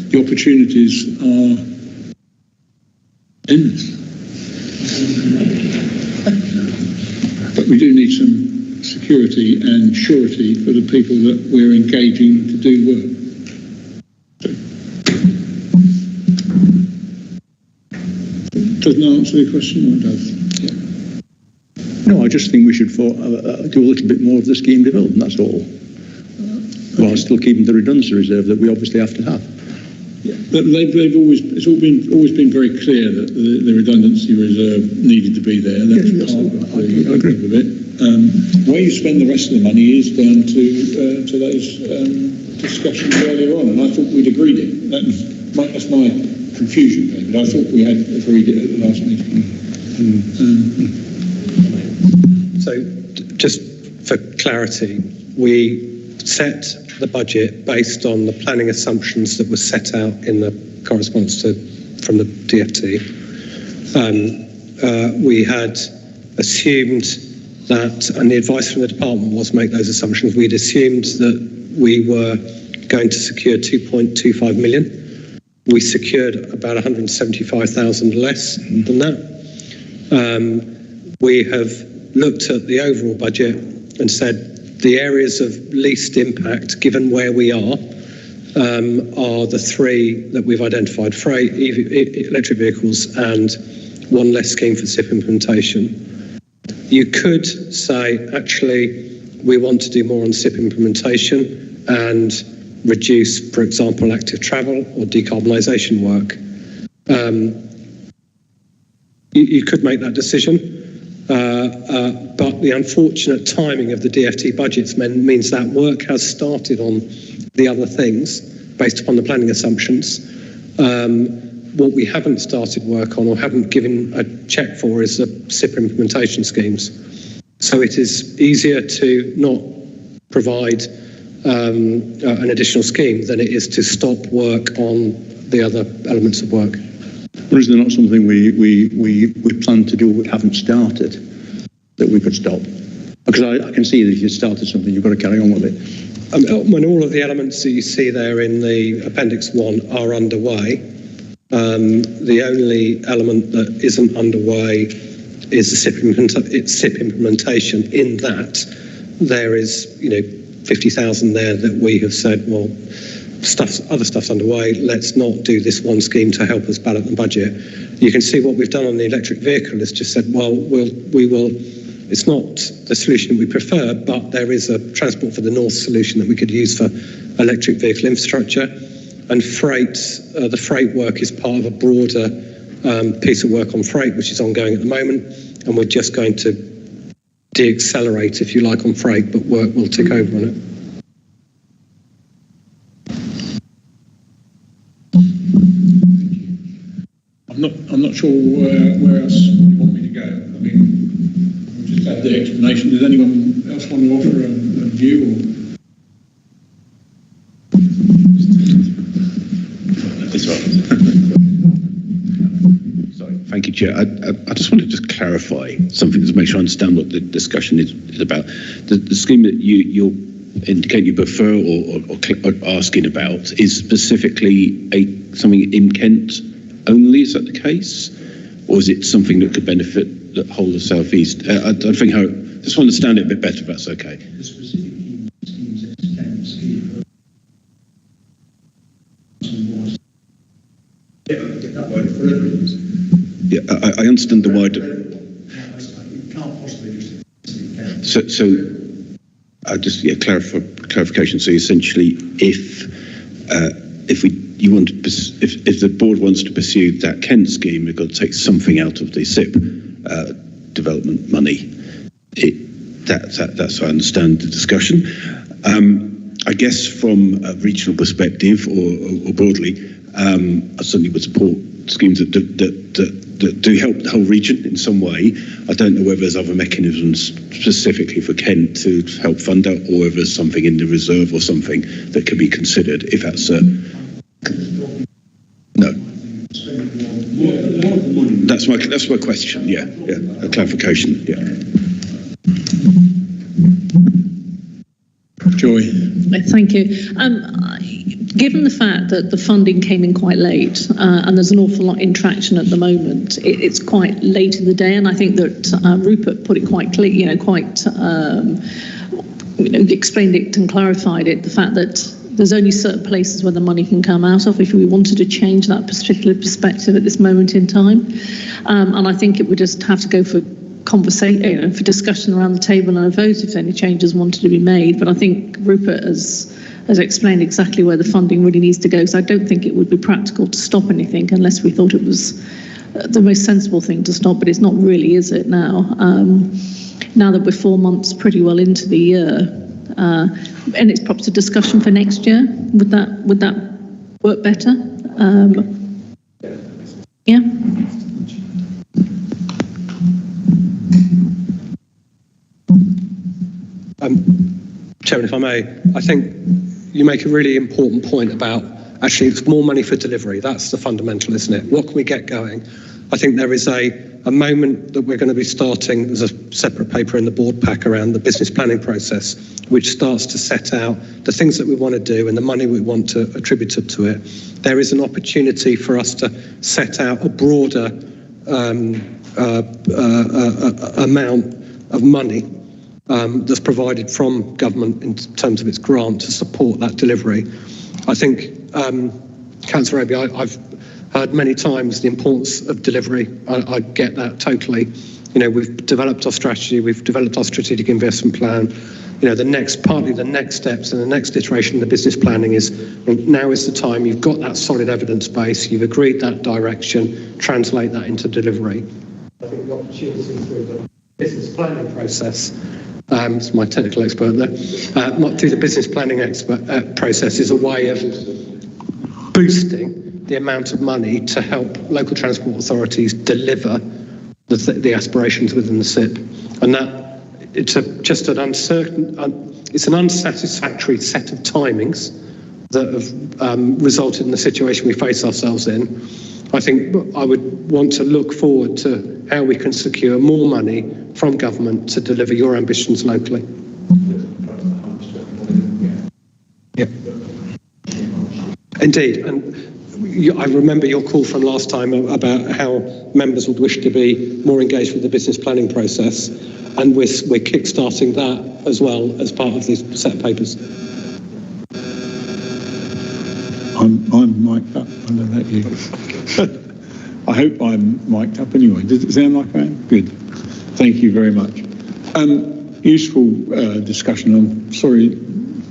the opportunities are endless. But we do need some security and surety for the people that we're engaging to do work. Doesn't answer the question, or does? Yeah. No, I just think we should do a little bit more of the scheme development, that's all. While still keeping the redundancy reserve that we obviously have to have. Yeah, but it's always been very clear that the redundancy reserve needed to be there. That's part of it. Where you spend the rest of the money is down to those discussions earlier on, and I thought we'd agreed it. That's my confusion, David. I thought we had agreed it at the last meeting. So, just for clarity, we set the budget based on the planning assumptions that were set out in the correspondence from the TfT. We had assumed that, and the advice from the department was make those assumptions. We'd assumed that we were going to secure 2.25 million. We secured about 175,000 less than that. We have looked at the overall budget and said, the areas of least impact, given where we are the three that we've identified: freight, electric vehicles, and one less scheme for SIP implementation. You could say, actually, we want to do more on SIP implementation and reduce, for example, active travel or decarbonisation work. You could make that decision. But the unfortunate timing of the DfT budgets means that work has started on the other things based upon the planning assumptions. What we haven't started work on or haven't given a check for is the SIP implementation schemes. So it is easier to not provide an additional scheme than it is to stop work on the other elements of work. Or is there not something we plan to do but haven't started that we could stop? Because I can see that if you started something, you've got to carry on with it. When all of the elements that you see there in the Appendix 1 are underway, the only element that isn't underway is the SIP implementation. In that, there is 50,000 there that we have said, well, other stuff's underway, let's not do this one scheme to help us balance the budget. You can see what we've done on the electric vehicle is just said, well, we will, it's not the solution we prefer, but there is a Transport for the North solution that we could use for electric vehicle infrastructure. And freight, the freight work is part of a broader piece of work on freight, which is ongoing at the moment, and we're just going to de-accelerate, if you like, on freight, but work will tick over on it. I'm not sure where else you want me to go. I mean, we've just had the explanation. Does anyone else want to offer a view? Or? Chair. I just want to just clarify something to make sure I understand what the discussion is about. The scheme that you indicate you prefer or asking about is specifically something in Kent only. Is that the case, or is it something that could benefit the whole of South East? I don't think how. Just want to understand it a bit better, if that's okay. The specific schemes extend scheme. Yeah, I understand the wider. You can't possibly just. So I just clarification. So essentially, if the board wants to pursue that Kent scheme, we've got to take something out of the SIP development money. That's how I understand the discussion. I guess from a regional perspective or broadly, I certainly would support schemes that do help the whole region in some way. I don't know whether there's other mechanisms specifically for Kent to help fund that, or whether there's something in the reserve or something that can be considered. If that's no. That's my question. Yeah, a clarification. Yeah. Joy. Thank you. Given the fact that the funding came in quite late and there's an awful lot in traction at the moment, it's quite late in the day, and I think that Rupert put it quite clear, explained it and clarified it, the fact that there's only certain places where the money can come out of if we wanted to change that particular perspective at this moment in time. And I think it would just have to go for conversation, for discussion around the table and a vote if any changes wanted to be made. But I think Rupert has explained exactly where the funding really needs to go. So I don't think it would be practical to stop anything unless we thought it was the most sensible thing to stop. But it's not really, is it now? Now that we're 4 months pretty well into the year, and it's perhaps a discussion for next year. Would that work better? Yeah. Chairman, if I may, I think you make a really important point about actually it's more money for delivery. That's the fundamental, isn't it? What can we get going? I think there is a moment that we're going to be starting. There's a separate paper in the board pack around the business planning process, which starts to set out the things that we want to do and the money we want to attribute to it. There is an opportunity for us to set out a broader amount of money that's provided from government in terms of its grant to support that delivery. I think, Councillor Obi, I've heard many times the importance of delivery. I get that totally. We've developed our strategy, we've developed our strategic investment plan. The next steps and the next iteration of the business planning is, now is the time. You've got that solid evidence base, you've agreed that direction, translate that into delivery. I think the opportunity through the business planning process, it's my technical expert there, not through the business planning process, is a way of boosting the amount of money to help local transport authorities deliver the aspirations within the SIP. And that it's just an unsatisfactory set of timings that have resulted in the situation we face ourselves in. I think I would want to look forward to how we can secure more money from government to deliver your ambitions locally. Yeah. Indeed, and I remember your call from last time about how members would wish to be more engaged with the business planning process, and we're kick-starting that as well as part of these set of papers. I'm mic'd up. I don't know about you. I hope I'm mic'd up anyway. Does it sound like I am? Good. Thank you very much. Useful discussion. I'm sorry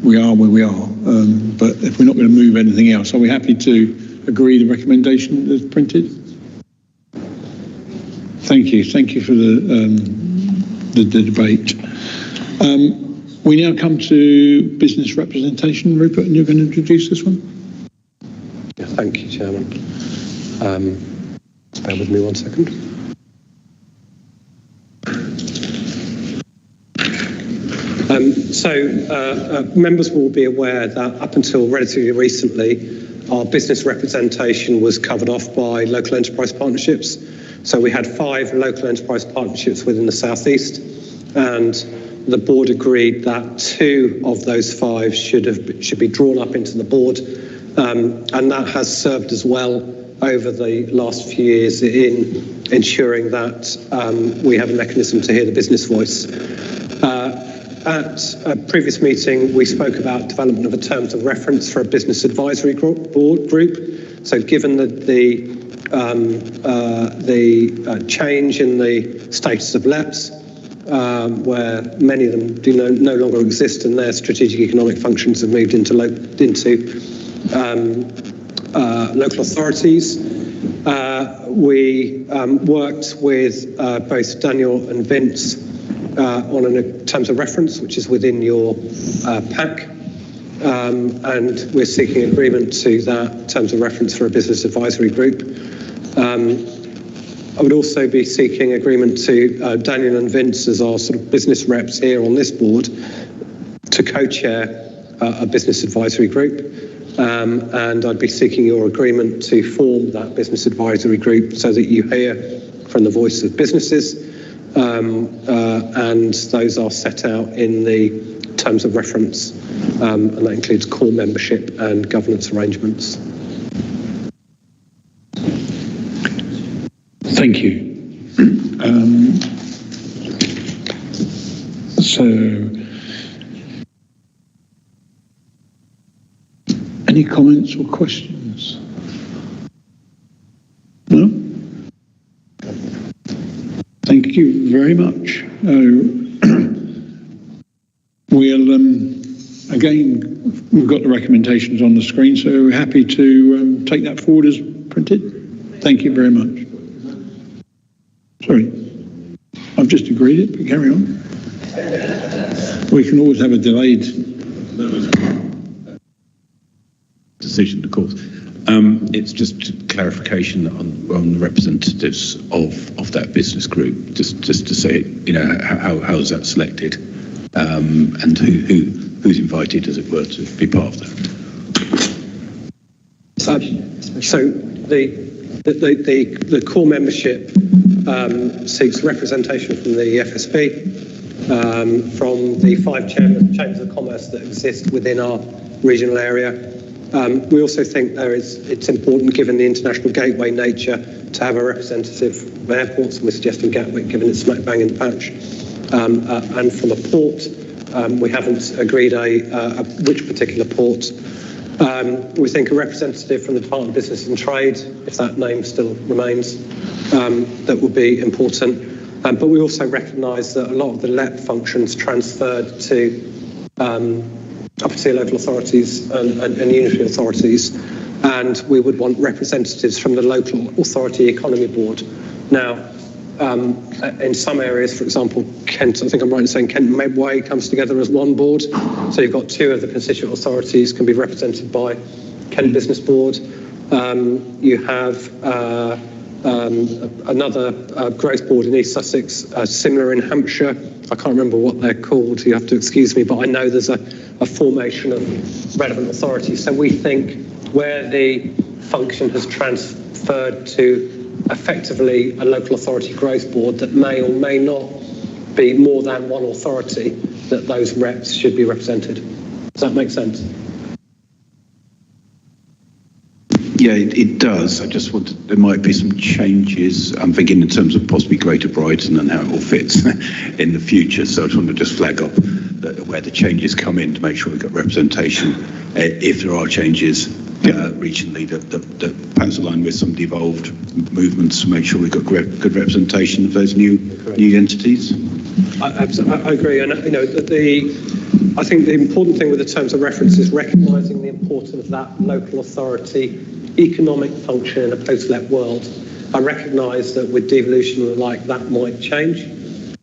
we are where we are, but if we're not going to move anything else, are we happy to agree the recommendation as printed? Thank you. Thank you for the debate. We now come to business representation. Rupert, and you're going to introduce this one? Yeah, thank you, Chairman. Bear with me 1 second. Members will be aware that up until relatively recently, our business representation was covered off by local enterprise partnerships. So we had 5 local enterprise partnerships within the South East, and the board agreed that 2 of those 5 should be drawn up into the board, and that has served us well over the last few years in ensuring that we have a mechanism to hear the business voice. At a previous meeting, we spoke about development of a terms of reference for a business advisory group. So given that the change in the status of LEPs, where many of them do no longer exist and their strategic economic functions have moved into local authorities, we worked with both Daniel and Vince on a terms of reference, which is within your pack, and we're seeking agreement to that terms of reference for a business advisory group. I would also be seeking agreement to Daniel and Vince as our sort of business reps here on this board to co-chair a business advisory group, and I'd be seeking your agreement to form that business advisory group so that you hear from the voice of businesses, and those are set out in the terms of reference, and that includes core membership and governance arrangements. Thank you. So, any comments or questions? No? Thank you very much. Again, we've got the recommendations on the screen, so we're happy to take that forward as printed. Thank you very much. Sorry, I've just agreed it, but carry on. We can always have a delayed decision, of course. It's just clarification on the representatives of that business group, just to say, how is that selected, and who's invited, as it were, to be part of that. So the core membership seeks representation from the FSP, from the 5 chambers of commerce that exist within our regional area. We also think it's important, given the international gateway nature, to have a representative of airports, and we're suggesting Gatwick, given it's smack bang in the patch. And from a port, we haven't agreed which particular port. We think a representative from the Department of Business and Trade, if that name still remains, that would be important. But we also recognise that a lot of the LEP functions transferred to upper-tier local authorities and unitary authorities, and we would want representatives from the local authority economy board. Now, in some areas, for example, Kent, I think I'm right in saying Kent Medway comes together as one board, so you've got 2 of the constituent authorities can be represented by Kent Business Board. You have another growth board in East Sussex, similar in Hampshire. I can't remember what they're called, you have to excuse me, but I know there's a formation of relevant authorities. So we think where the function has transferred to effectively a local authority growth board that may or may not be more than one authority, that those reps should be represented. Does that make sense? Yeah, it does. I just wanted, there might be some changes. I'm thinking in terms of possibly Greater Brighton and how it all fits in the future. So I just want to just flag up where the changes come in to make sure we've got representation. If there are changes regionally that perhaps align with some devolved movements, to make sure we've got good representation of those new entities. I agree, and I think the important thing with the terms of reference is recognising the importance of that local authority economic function in a post-LEP world. I recognise that with devolution and the like, that might change.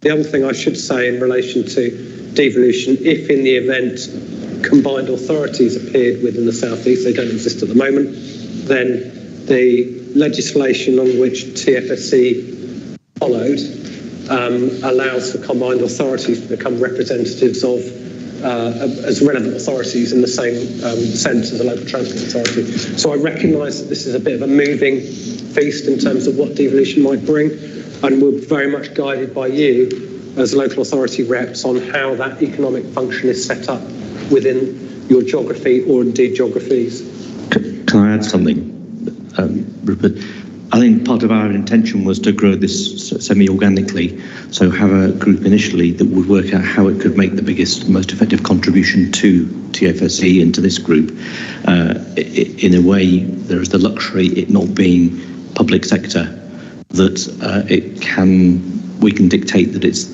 The other thing I should say in relation to devolution, if in the event combined authorities appeared within the South East, they don't exist at the moment, then the legislation on which TfSE followed allows for combined authorities to become representatives of as relevant authorities in the same sense as a local transport authority. So I recognise that this is a bit of a moving feast in terms of what devolution might bring, and we're very much guided by you as local authority reps on how that economic function is set up within your geography or indeed geographies. Can I add something, Rupert? I think part of our intention was to grow this semi-organically, so have a group initially that would work out how it could make the biggest, most effective contribution to TfSE and to this group. In a way, there is the luxury, it not being public sector, that we can dictate that its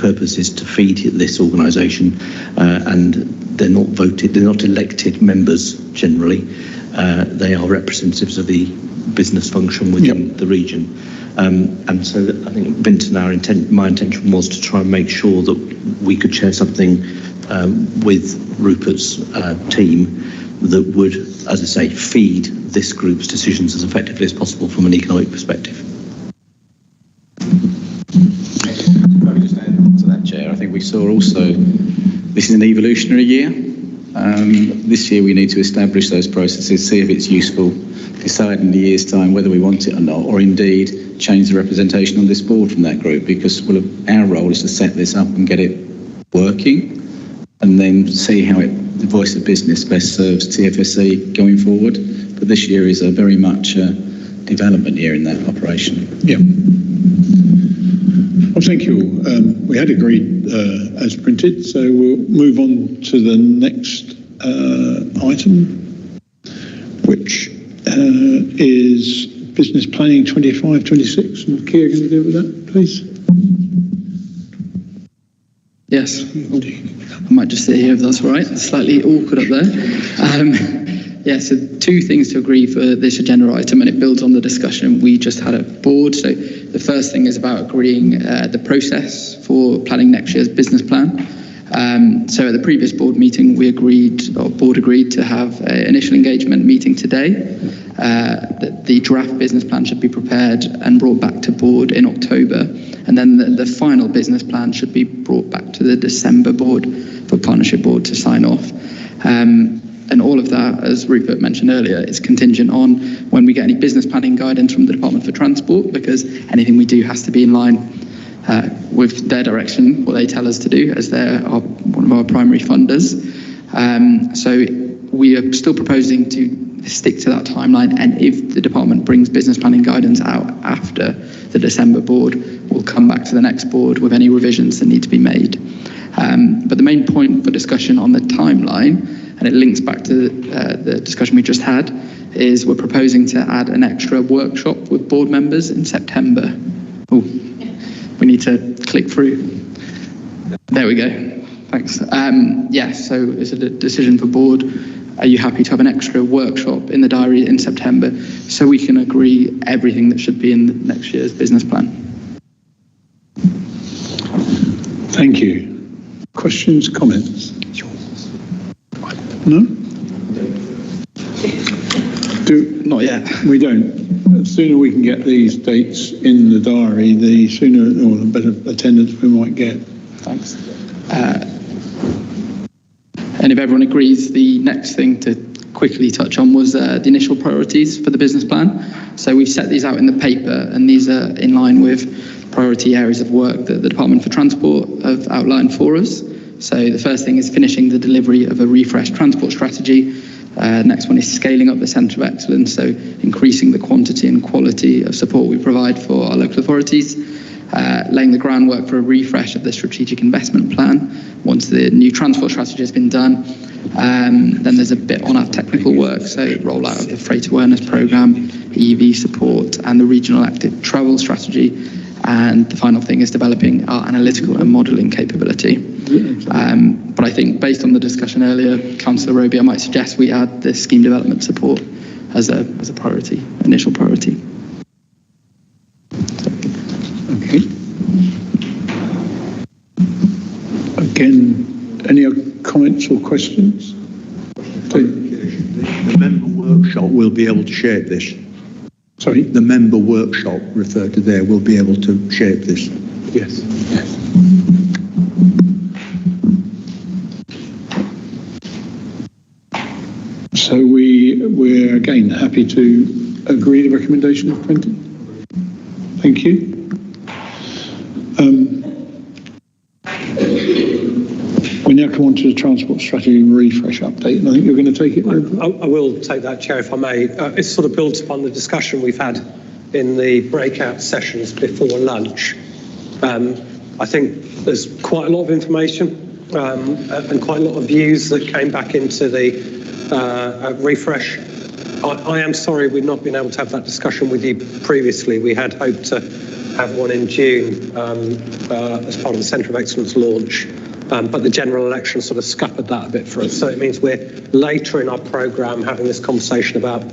purpose is to feed this organisation, and they're not elected members generally. They are representatives of the business function within the region, and so I think Vinton, my intention was to try and make sure that we could share something with Rupert's team that would, as I say, feed this group's decisions as effectively as possible from an economic perspective. Probably just add to that, Chair. I think we saw also this is an evolutionary year. This year we need to establish those processes, see if it's useful, decide in a year's time whether we want it or not, or indeed change the representation on this board from that group, because our role is to set this up and get it working, and then see how the voice of business best serves TfSE going forward. But this year is a very much development year in that operation. Yeah. Well, thank you. We had agreed as printed, so we'll move on to the next item, which is business planning 25-26. And Keir, going to deal with that, please? Yes. I might just sit here if that's all right. It's slightly awkward up there. So two things to agree for this agenda item, and it builds on the discussion we just had at board. So the first thing is about agreeing the process for planning next year's business plan. So at the previous board meeting, board agreed to have an initial engagement meeting today. That the draft business plan should be prepared and brought back to board in October, and then the final business plan should be brought back to the December board for partnership board to sign off. And all of that, as Rupert mentioned earlier, is contingent on when we get any business planning guidance from the Department for Transport, because anything we do has to be in line with their direction, what they tell us to do, as they're one of our primary funders. So we are still proposing to stick to that timeline, and if the department brings business planning guidance out after the December board, we'll come back to the next board with any revisions that need to be made. But the main point for discussion on the timeline, and it links back to the discussion we just had, is we're proposing to add an extra workshop with board members in September. Oh, we need to click through. There we go. Thanks. So it's a decision for board. Are you happy to have an extra workshop in the diary in September so we can agree everything that should be in the next year's business plan? Thank you. Questions, comments? No? Not yet. We don't. The sooner we can get these dates in the diary, the sooner or the better attendance we might get. Thanks. And if everyone agrees, the next thing to quickly touch on was the initial priorities for the business plan. So we've set these out in the paper, and these are in line with priority areas of work that the Department for Transport have outlined for us. So the first thing is finishing the delivery of a refreshed transport strategy. Next one is scaling up the Centre of Excellence, so increasing the quantity and quality of support we provide for our local authorities. Laying the groundwork for a refresh of the strategic investment plan once the new transport strategy has been done. Then there's a bit on our technical work, so rollout of the freight awareness programme, EV support, and the regional active travel strategy. And the final thing is developing our analytical and modelling capability. But I think based on the discussion earlier, Councillor Roby, I might suggest we add the scheme development support as a priority, initial priority. Okay. Again, any other comments or questions? The member workshop will be able to shape this. Sorry? The member workshop referred to there will be able to shape this. Yes. happy to agree the recommendation as printed? Thank you. We now come on to the transport strategy refresh update, and I think you're going to take it. I will take that, Chair, if I may. It sort of builds upon the discussion we've had in the breakout sessions before lunch. I think there's quite a lot of information and quite a lot of views that came back into the refresh. I am sorry we've not been able to have that discussion with you previously. We had hoped to have one in June as part of the Centre of Excellence launch. But the general election sort of scuppered that a bit for us. So it means we're later in our programme having this conversation about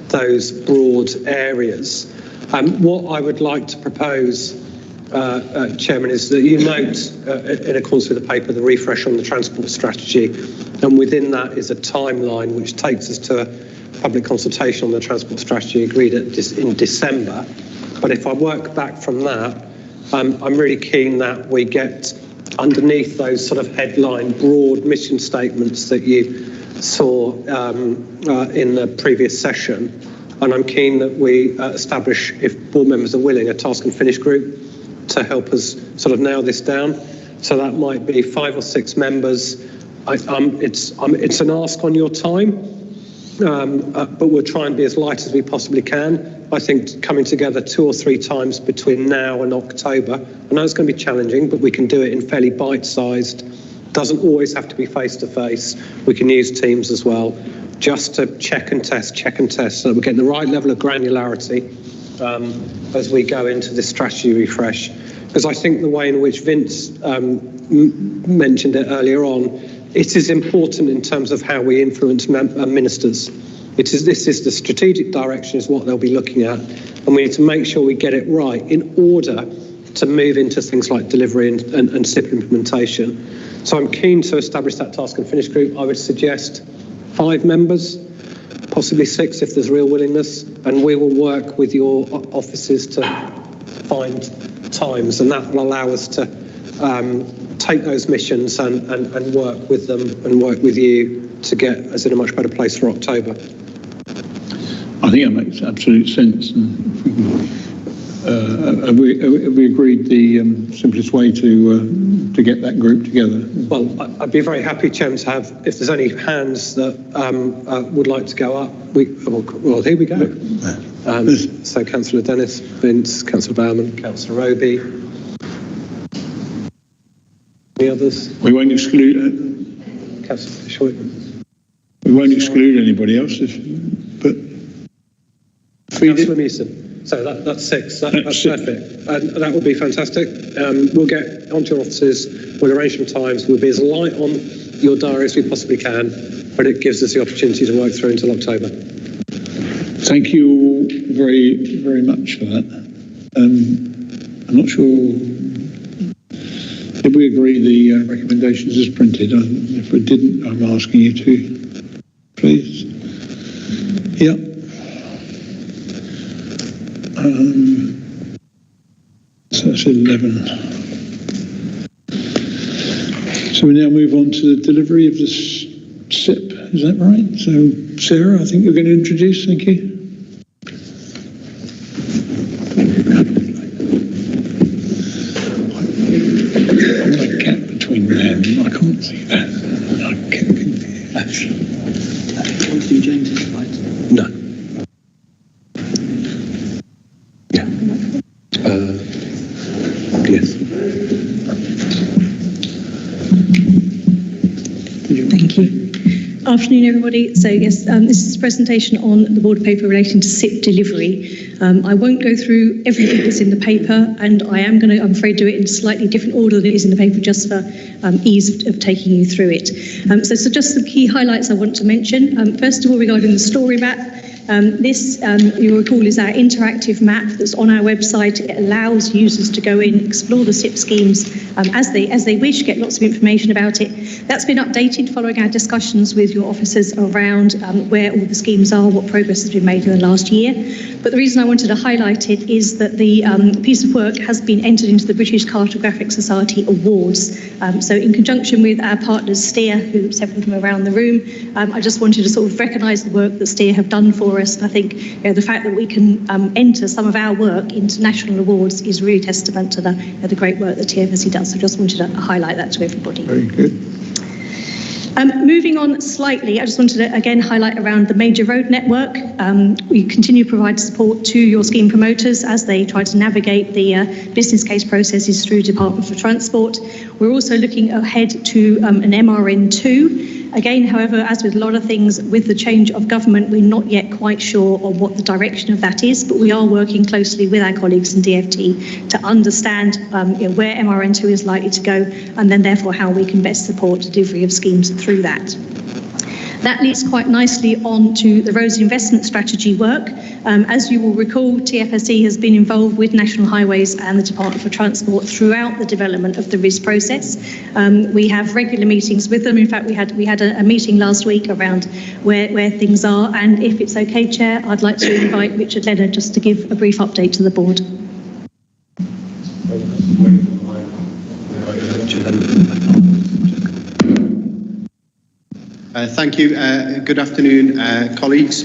those broad areas. What I would like to propose, Chairman, is that you note, in accordance with the paper, the refresh on the transport strategy. And within that is a timeline which takes us to a public consultation on the transport strategy agreed in December. But if I work back from that, I'm really keen that we get underneath those sort of headline broad mission statements that you saw in the previous session. And I'm keen that we establish, if board members are willing, a task and finish group to help us sort of nail this down. So that might be 5 or 6 members. It's an ask on your time, but we'll try and be as light as we possibly can. I think coming together 2 or 3 times between now and October, I know it's going to be challenging, but we can do it in fairly bite-sized. Doesn't always have to be face-to-face. We can use Teams as well, just to check and test, so that we're getting the right level of granularity as we go into this strategy refresh. Because I think the way in which Vince mentioned it earlier on, it is important in terms of how we influence ministers. This is the strategic direction is what they'll be looking at, and we need to make sure we get it right in order to move into things like delivery and SIP implementation. So I'm keen to establish that task and finish group. I would suggest 5 members, possibly 6 if there's real willingness, and we will work with your offices to find times, and that will allow us to take those missions and work with them and work with you to get us in a much better place for October. I think that makes absolute sense. We agreed the simplest way to get that group together? Well, I'd be very happy, Chairman, to have, if there's any hands that would like to go up. Well, here we go. So Councillor Dennis, Vince, Councillor Bowman, Councillor Roby. Any others? We won't exclude. Councillor Short. We won't exclude anybody else, but Councillor Mewson. So that's 6. That's perfect. And that would be fantastic. We'll get onto your offices. We'll arrange some times. We'll be as light on your diary as we possibly can, but it gives us the opportunity to work through until October. Thank you all very, very much for that. I'm not sure. Did we agree the recommendations as printed? If we didn't, I'm asking you to, please. Yeah. So that's 11. So we now move on to the delivery of the SIP. Is that right? So Sarah, I think you're going to introduce. Thank you. I want a gap between them. I can't see that. I can't do James's slides? No. Yes. Thank you. Afternoon, everybody. So yes, this is a presentation on the board paper relating to SIP delivery. I won't go through everything that's in the paper, and I am going to, I'm afraid, do it in a slightly different order than it is in the paper, just for ease of taking you through it. So just the key highlights I want to mention. First of all, regarding the story map, This, you'll recall, is our interactive map that's on our website. It allows users to go in, explore the SIP schemes as they wish, get lots of information about it. That's been updated following our discussions with your officers around where all the schemes are, what progress has been made in the last year. But the reason I wanted to highlight it is that the piece of work has been entered into the British Cartographic Society Awards. So in conjunction with our partners STEER, who several of them are around the room, I just wanted to sort of recognise the work that STEER have done for us. And I think the fact that we can enter some of our work into national awards is really testament to the great work that TfSE does. So just wanted to highlight that to everybody. Very good. Moving on slightly, I just wanted to again highlight around the major road network. We continue to provide support to your scheme promoters as they try to navigate the business case processes through Department for Transport. We're also looking ahead to an MRN2. Again, however, as with a lot of things with the change of government, we're not yet quite sure on what the direction of that is, but we are working closely with our colleagues in DFT to understand where MRN2 is likely to go, and then therefore how we can best support delivery of schemes through that. That leads quite nicely on to the roads investment strategy work. As you will recall, TfSE has been involved with National Highways and the Department for Transport throughout the development of the RIS process. We have regular meetings with them. In fact, we had a meeting last week around where things are. And if it's okay, Chair, I'd like to invite Richard Leonard just to give a brief update to the board. Thank you. Good afternoon, colleagues.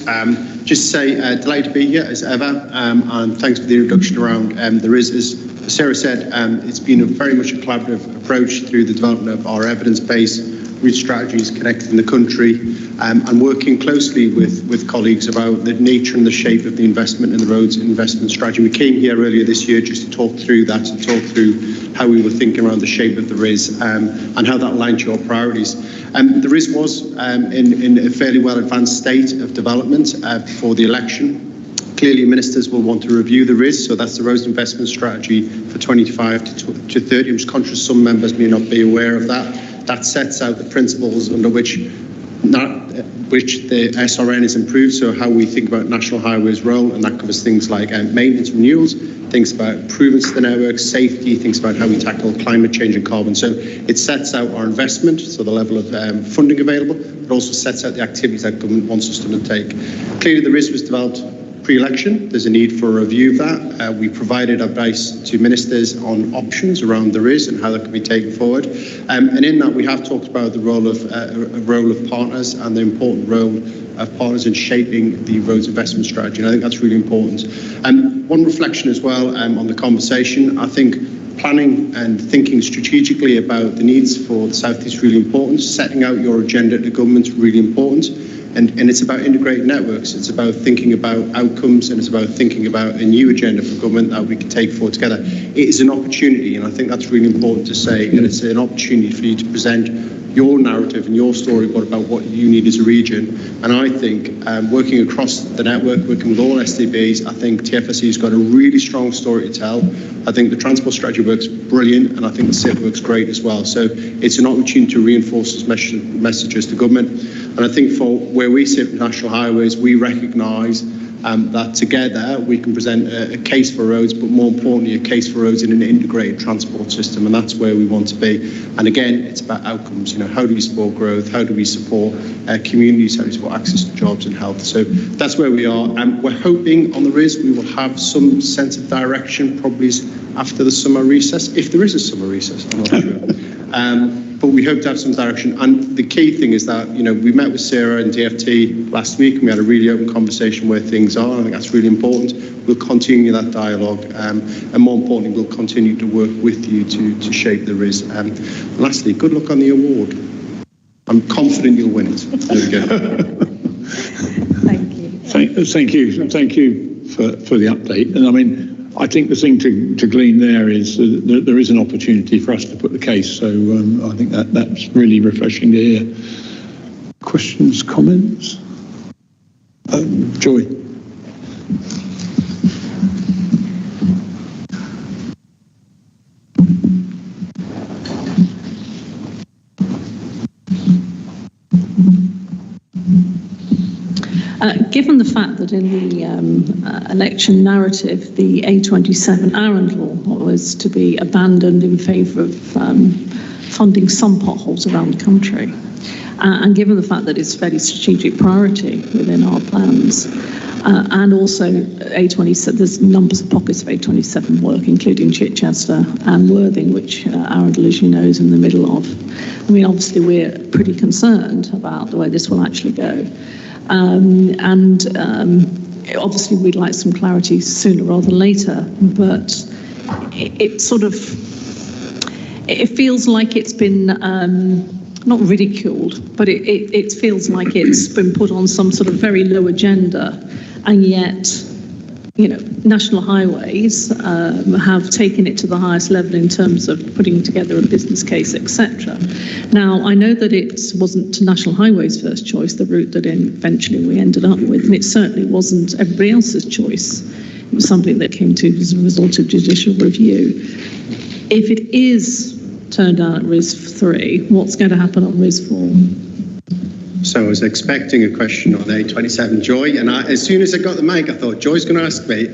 Just to say, delighted to be here as ever, and thanks for the introduction around the RIS. As Sarah said, it's been very much a collaborative approach through the development of our evidence base, RIS strategies connecting the country, and working closely with colleagues about the nature and the shape of the investment in the roads investment strategy. We came here earlier this year just to talk through that, to talk through how we were thinking around the shape of the RIS and how that aligned to your priorities. The RIS was in a fairly well advanced state of development before the election. Clearly, ministers will want to review the RIS, so that's the Roads Investment Strategy for 25 to 30. I'm just conscious some members may not be aware of that. That sets out the principles under which the SRN is improved, so how we think about National Highways' role, and that covers things like maintenance renewals, things about improvements to the network, safety, things about how we tackle climate change and carbon. So it sets out our investment, so the level of funding available, but also sets out the activities that government wants us to undertake. Clearly, the RIS was developed pre-election. There's a need for a review of that. We provided advice to ministers on options around the RIS and how that could be taken forward. And in that, we have talked about the role of partners and the important role of partners in shaping the roads investment strategy. And I think that's really important. And one reflection as well on the conversation, I think planning and thinking strategically about the needs for the South East is really important. Setting out your agenda to government is really important. And it's about integrated networks. It's about thinking about outcomes, and it's about thinking about a new agenda for government that we can take forward together. It is an opportunity, and I think that's really important to say, and it's an opportunity for you to present your narrative and your story about what you need as a region. And I think working across the network, working with all SDBs, I think TfSE has got a really strong story to tell. I think the transport strategy works brilliant, and I think the SIP works great as well. So it's an opportunity to reinforce those messages to government. And I think for where we sit with National Highways, we recognise that together we can present a case for roads, but more importantly, a case for roads in an integrated transport system, and that's where we want to be. And again, it's about outcomes. How do we support growth? How do we support communities? How do we support access to jobs and health? So that's where we are. And we're hoping on the RIS we will have some sense of direction probably after the summer recess, if there is a summer recess. I'm not sure. But we hope to have some direction. And the key thing is that, we met with Sarah and DFT last week, and we had a really open conversation where things are. I think that's really important. We'll continue that dialogue. And more importantly, we'll continue to work with you to shape the RIS. Lastly, good luck on the award. I'm confident you'll win it. There we go. Thank you. Thank you for the update. And I think the thing to glean there is that there is an opportunity for us to put the case. So I think that's really refreshing to hear. Questions, comments? Joy. Given the fact that in the election narrative, the A27 Arundel law was to be abandoned in favour of funding some potholes around the country, and given the fact that it's a fairly strategic priority within our plans, and also A27, there's numbers of pockets of A27 work, including Chichester and Worthing, which Arundel, as you know, is in the middle of. I mean, obviously, we're pretty concerned about the way this will actually go. Obviously, we'd like some clarity sooner rather than later, but it feels like it's been not ridiculed, but it feels like it's been put on some sort of very low agenda, and yet, you know, National Highways have taken it to the highest level in terms of putting together a business case, etc. Now, I know that it wasn't National Highways' first choice, the route that eventually we ended up with, and it certainly wasn't everybody else's choice. It was something that came to as a result of judicial review. If it is turned out at RIS 3, what's going to happen on RIS 4? So I was expecting a question on A27, Joy, and as soon as I got the mic, I thought Joy's going to ask me.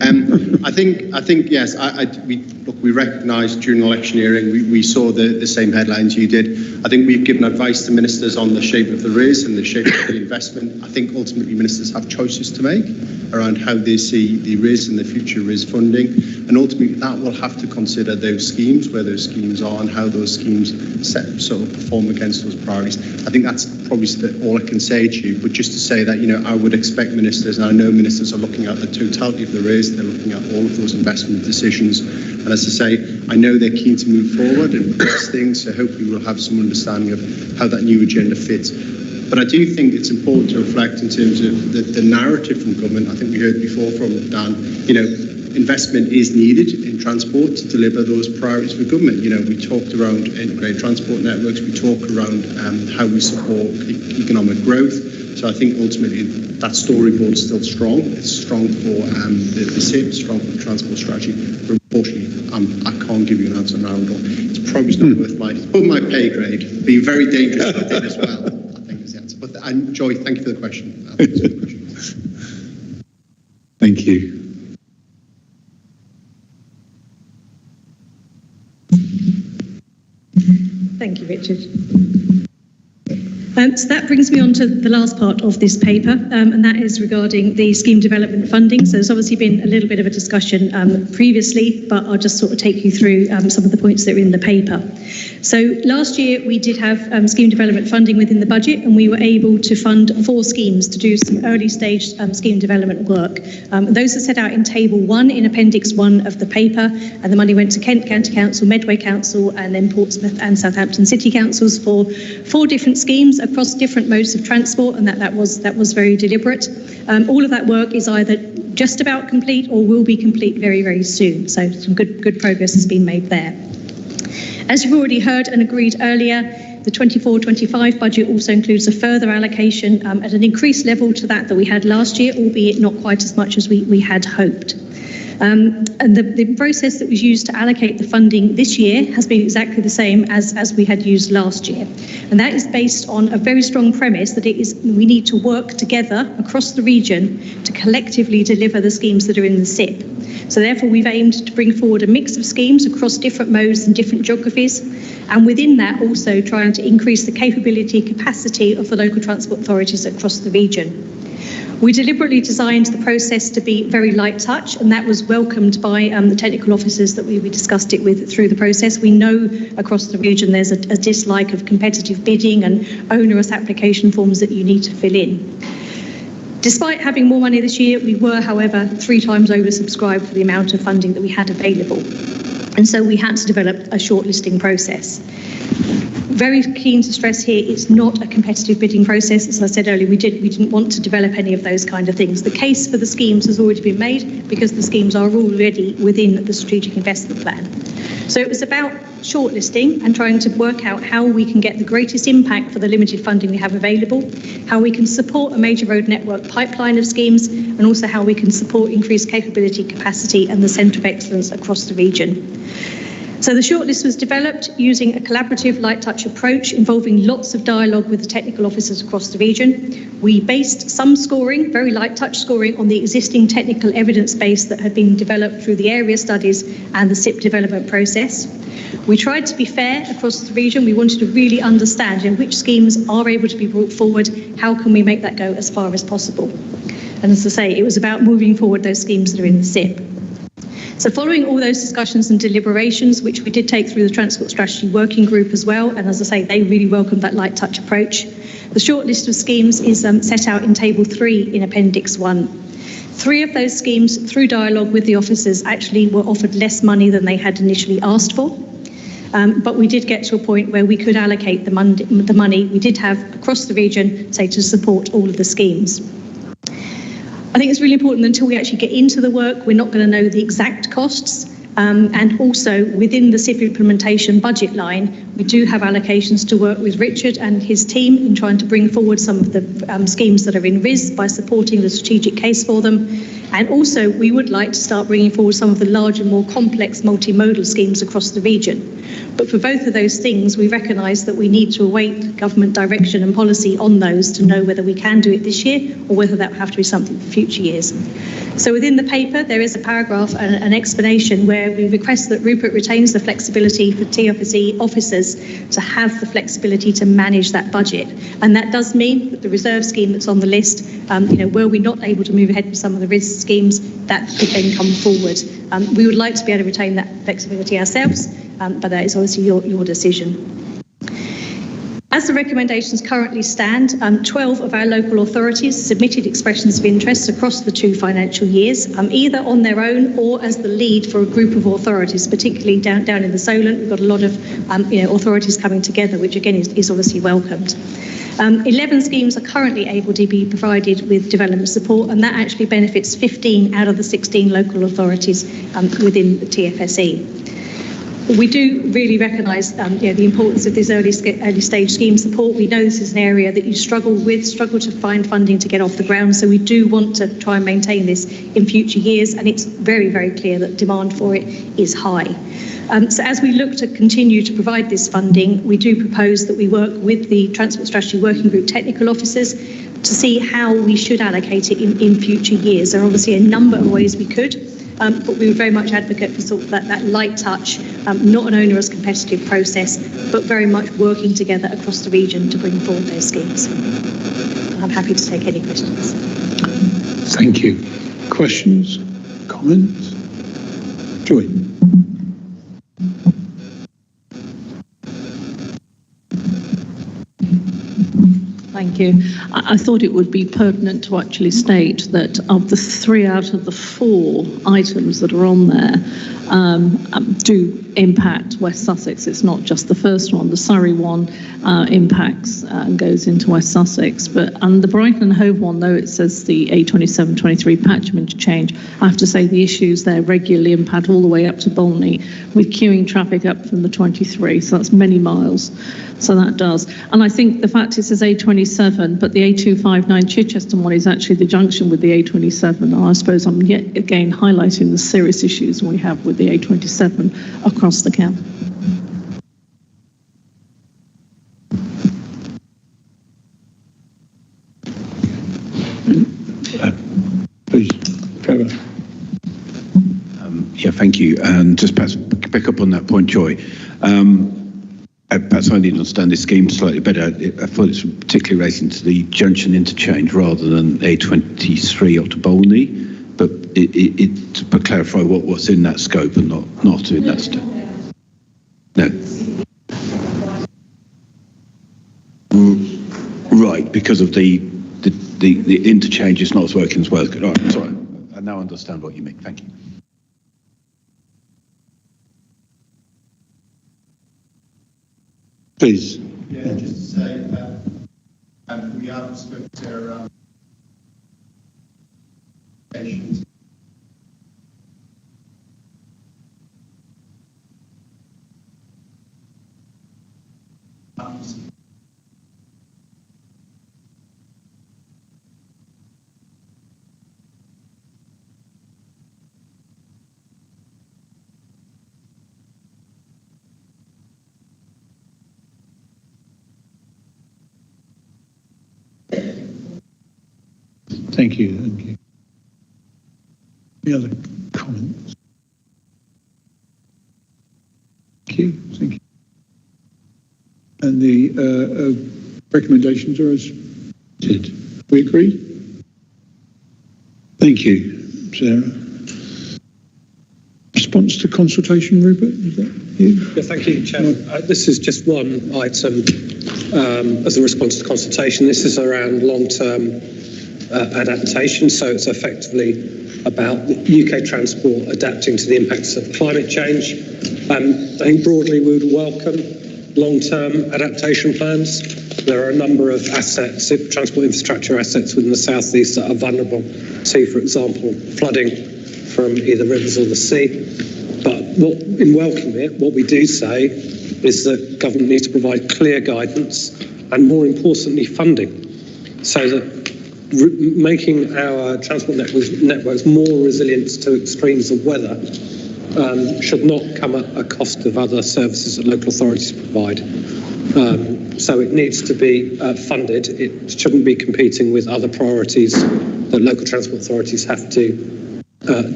I think yes. We recognised during electioneering, we saw the same headlines you did. I think we've given advice to ministers on the shape of the RIS and the shape of the investment. I think ultimately ministers have choices to make around how they see the RIS and the future RIS funding, and ultimately that will have to consider those schemes, where those schemes are, and how those schemes sort of perform against those priorities. I think that's probably all I can say to you, but just to say that, you know, I would expect ministers, and I know ministers are looking at the totality of the RIS, they're looking at all of those investment decisions, and as I say, I know they're keen to move forward and progress things, so hopefully we'll have some understanding of how that new agenda fits. But I do think it's important to reflect in terms of the narrative from government. I think we heard before from Dan, you know, investment is needed in transport to deliver those priorities for government. You know, we talked around integrated transport networks, we talk around how we support economic growth. So I think ultimately that storyboard is still strong. It's strong for the SIP, strong for the transport strategy. But unfortunately, I can't give you an answer now. It's probably not worth my pay grade. Being very dangerous with it as well, I think is the answer. But Joy, thank you for the question. Thank you. Thank you, Richard. So that brings me on to the last part of this paper, and that is regarding the scheme development funding. So there's obviously been a little bit of a discussion previously, but I'll just sort of take you through some of the points that are in the paper. So last year we did have scheme development funding within the budget, and we were able to fund 4 schemes to do some early stage scheme development work. Those are set out in Table 1 in Appendix 1 of the paper, and the money went to Kent County Council, Medway Council, and then Portsmouth and Southampton City Councils for 4 different schemes across different modes of transport, and that was very deliberate. All of that work is either just about complete or will be complete very, very soon. So some good progress has been made there. As you've already heard and agreed earlier, the 24-25 budget also includes a further allocation at an increased level to that we had last year, albeit not quite as much as we had hoped. And the process that was used to allocate the funding this year has been exactly the same as we had used last year. And that is based on a very strong premise that we need to work together across the region to collectively deliver the schemes that are in the SIP. So therefore, we've aimed to bring forward a mix of schemes across different modes and different geographies, and within that also trying to increase the capacity of the local transport authorities across the region. We deliberately designed the process to be very light touch, and that was welcomed by the technical officers that we discussed it with through the process. We know across the region there's a dislike of competitive bidding and onerous application forms that you need to fill in. Despite having more money this year, we were, however, 3 times oversubscribed for the amount of funding that we had available. And so we had to develop a shortlisting process. Very keen to stress here, it's not a competitive bidding process. As I said earlier, we didn't want to develop any of those kind of things. The case for the schemes has already been made because the schemes are already within the strategic investment plan. So it was about shortlisting and trying to work out how we can get the greatest impact for the limited funding we have available, how we can support a major road network pipeline of schemes, and also how we can support increased capability, capacity, and the centre of excellence across the region. So the shortlist was developed using a collaborative light touch approach involving lots of dialogue with the technical officers across the region. We based some scoring, very light touch scoring, on the existing technical evidence base that had been developed through the area studies and the SIP development process. We tried to be fair across the region. We wanted to really understand which schemes are able to be brought forward, how can we make that go as far as possible. And as I say, it was about moving forward those schemes that are in the SIP. So following all those discussions and deliberations, which we did take through the Transport Strategy Working Group as well, and as I say, they really welcomed that light touch approach, the short list of schemes is set out in Table 3 in Appendix 1. 3 of those schemes, through dialogue with the officers, actually were offered less money than they had initially asked for. But we did get to a point where we could allocate the money we did have across the region, say, to support all of the schemes. I think it's really important that until we actually get into the work, we're not going to know the exact costs. And also within the SIP implementation budget line, we do have allocations to work with Richard and his team in trying to bring forward some of the schemes that are in RIS by supporting the strategic case for them. And also we would like to start bringing forward some of the larger, more complex multimodal schemes across the region. But for both of those things, we recognise that we need to await government direction and policy on those to know whether we can do it this year or whether that will have to be something for future years. So within the paper, there is a paragraph and an explanation where we request that Rupert retains the flexibility for TfSE officers to have the flexibility to manage that budget. And that does mean that the reserve scheme that's on the list, were we not able to move ahead with some of the risk schemes, that could then come forward. We would like to be able to retain that flexibility ourselves, but that is obviously your decision. As the recommendations currently stand, 12 of our local authorities submitted expressions of interest across the 2 financial years, either on their own or as the lead for a group of authorities, particularly down in the Solent. We've got a lot of authorities coming together, which again is obviously welcomed. 11 schemes are currently able to be provided with development support, and that actually benefits 15 out of the 16 local authorities within the TfSE. We do really recognise the importance of this early stage scheme support. We know this is an area that you struggle to find funding to get off the ground, so we do want to try and maintain this in future years, and it's very, very clear that demand for it is high. So as we look to continue to provide this funding, we do propose that we work with the Transport Strategy Working Group technical officers to see how we should allocate it in future years. There are obviously a number of ways we could, but we would very much advocate for sort of that light touch, not an onerous competitive process, but very much working together across the region to bring forward those schemes. I'm happy to take any questions. Thank you. Questions? Comments? Joy. Thank you. I thought it would be pertinent to actually state that of the 3 out of the 4 items that are on there do impact West Sussex. It's not just the first one. The Surrey one impacts and goes into West Sussex. And the Brighton and Hove one, though it says the A27-23 Patcham interchange, I have to say the issues there regularly impact all the way up to Bolney, with queuing traffic up from the 23. So that's many miles. So that does. And I think the fact it says A27, but the A259 Chichester one is actually the junction with the A27. And I suppose I'm yet again highlighting the serious issues we have with the A27 across the camp. Please, Trevor. Yeah, thank you. And just perhaps pick up on that point, Joy. Perhaps I need to understand this scheme slightly better. I thought it's particularly relating to the junction interchange rather than A23 up to Bolney, but to clarify what's in that scope and not in that scope. No. Right, because of the interchange is not working as well. All right, sorry. I now understand what you mean. Thank you. Please. Yeah, just to say that we have spoken to patients. Thank you. Thank you. Any other comments? Thank you. Thank you. And the recommendations are as did. We agree? Thank you, Sarah. Response to consultation, Rupert? Is that you? Yeah, thank you, Chairman. This is just one item as a response to consultation. This is around long-term adaptation, so it's effectively about UK transport adapting to the impacts of climate change. I think broadly we would welcome long-term adaptation plans. There are a number of assets, transport infrastructure assets within the South East that are vulnerable to, for example, flooding from either rivers or the sea. But in welcoming it, what we do say is that government needs to provide clear guidance and, more importantly, funding, so that making our transport networks more resilient to extremes of weather should not come at a cost of other services that local authorities provide. So it needs to be funded. It shouldn't be competing with other priorities that local transport authorities have to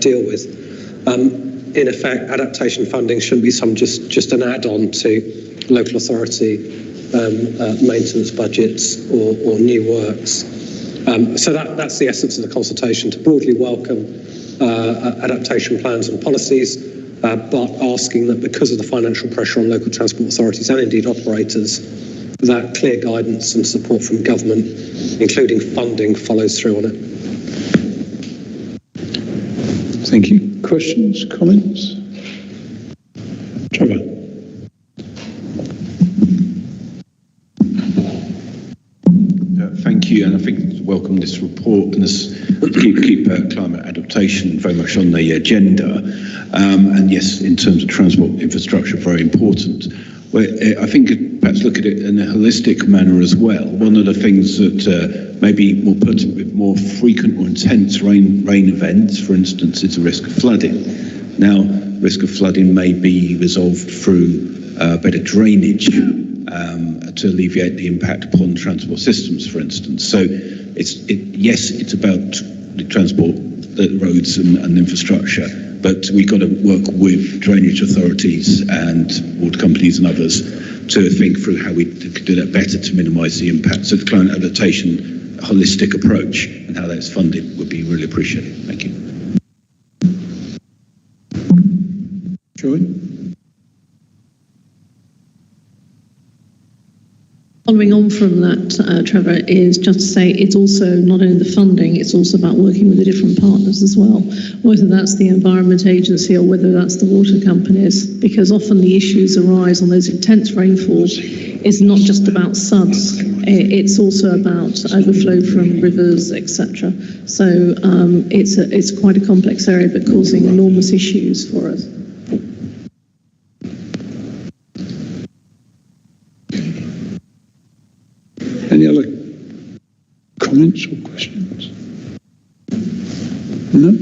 deal with. In effect, adaptation funding shouldn't be just an add-on to local authority maintenance budgets or new works. So that's the essence of the consultation, to broadly welcome adaptation plans and policies, but asking that because of the financial pressure on local transport authorities and indeed operators, that clear guidance and support from government, including funding, follows through on it. Thank you. Questions, comments? Trevor. Thank you, and I think welcome this report and this keep climate adaptation very much on the agenda. And yes, in terms of transport infrastructure, very important. Well, I think perhaps look at it in a holistic manner as well. One of the things that may be more pertinent with more frequent or intense rain events, for instance, is the risk of flooding. Now, risk of flooding may be resolved through better drainage to alleviate the impact upon transport systems, for instance. So yes, it's about the transport, the roads and infrastructure, but we've got to work with drainage authorities and water companies and others to think through how we could do that better to minimise the impact. So the climate adaptation holistic approach and how that's funded would be really appreciated. Thank you. Joy? Following on from that, Trevor, is just to say it's also not only the funding, it's also about working with the different partners as well, whether that's the Environment Agency or whether that's the water companies, because often the issues arise on those intense rainfalls is not just about suds, it's also about overflow from rivers, etc. So it's quite a complex area, but causing enormous issues for us. Any other comments or questions? No?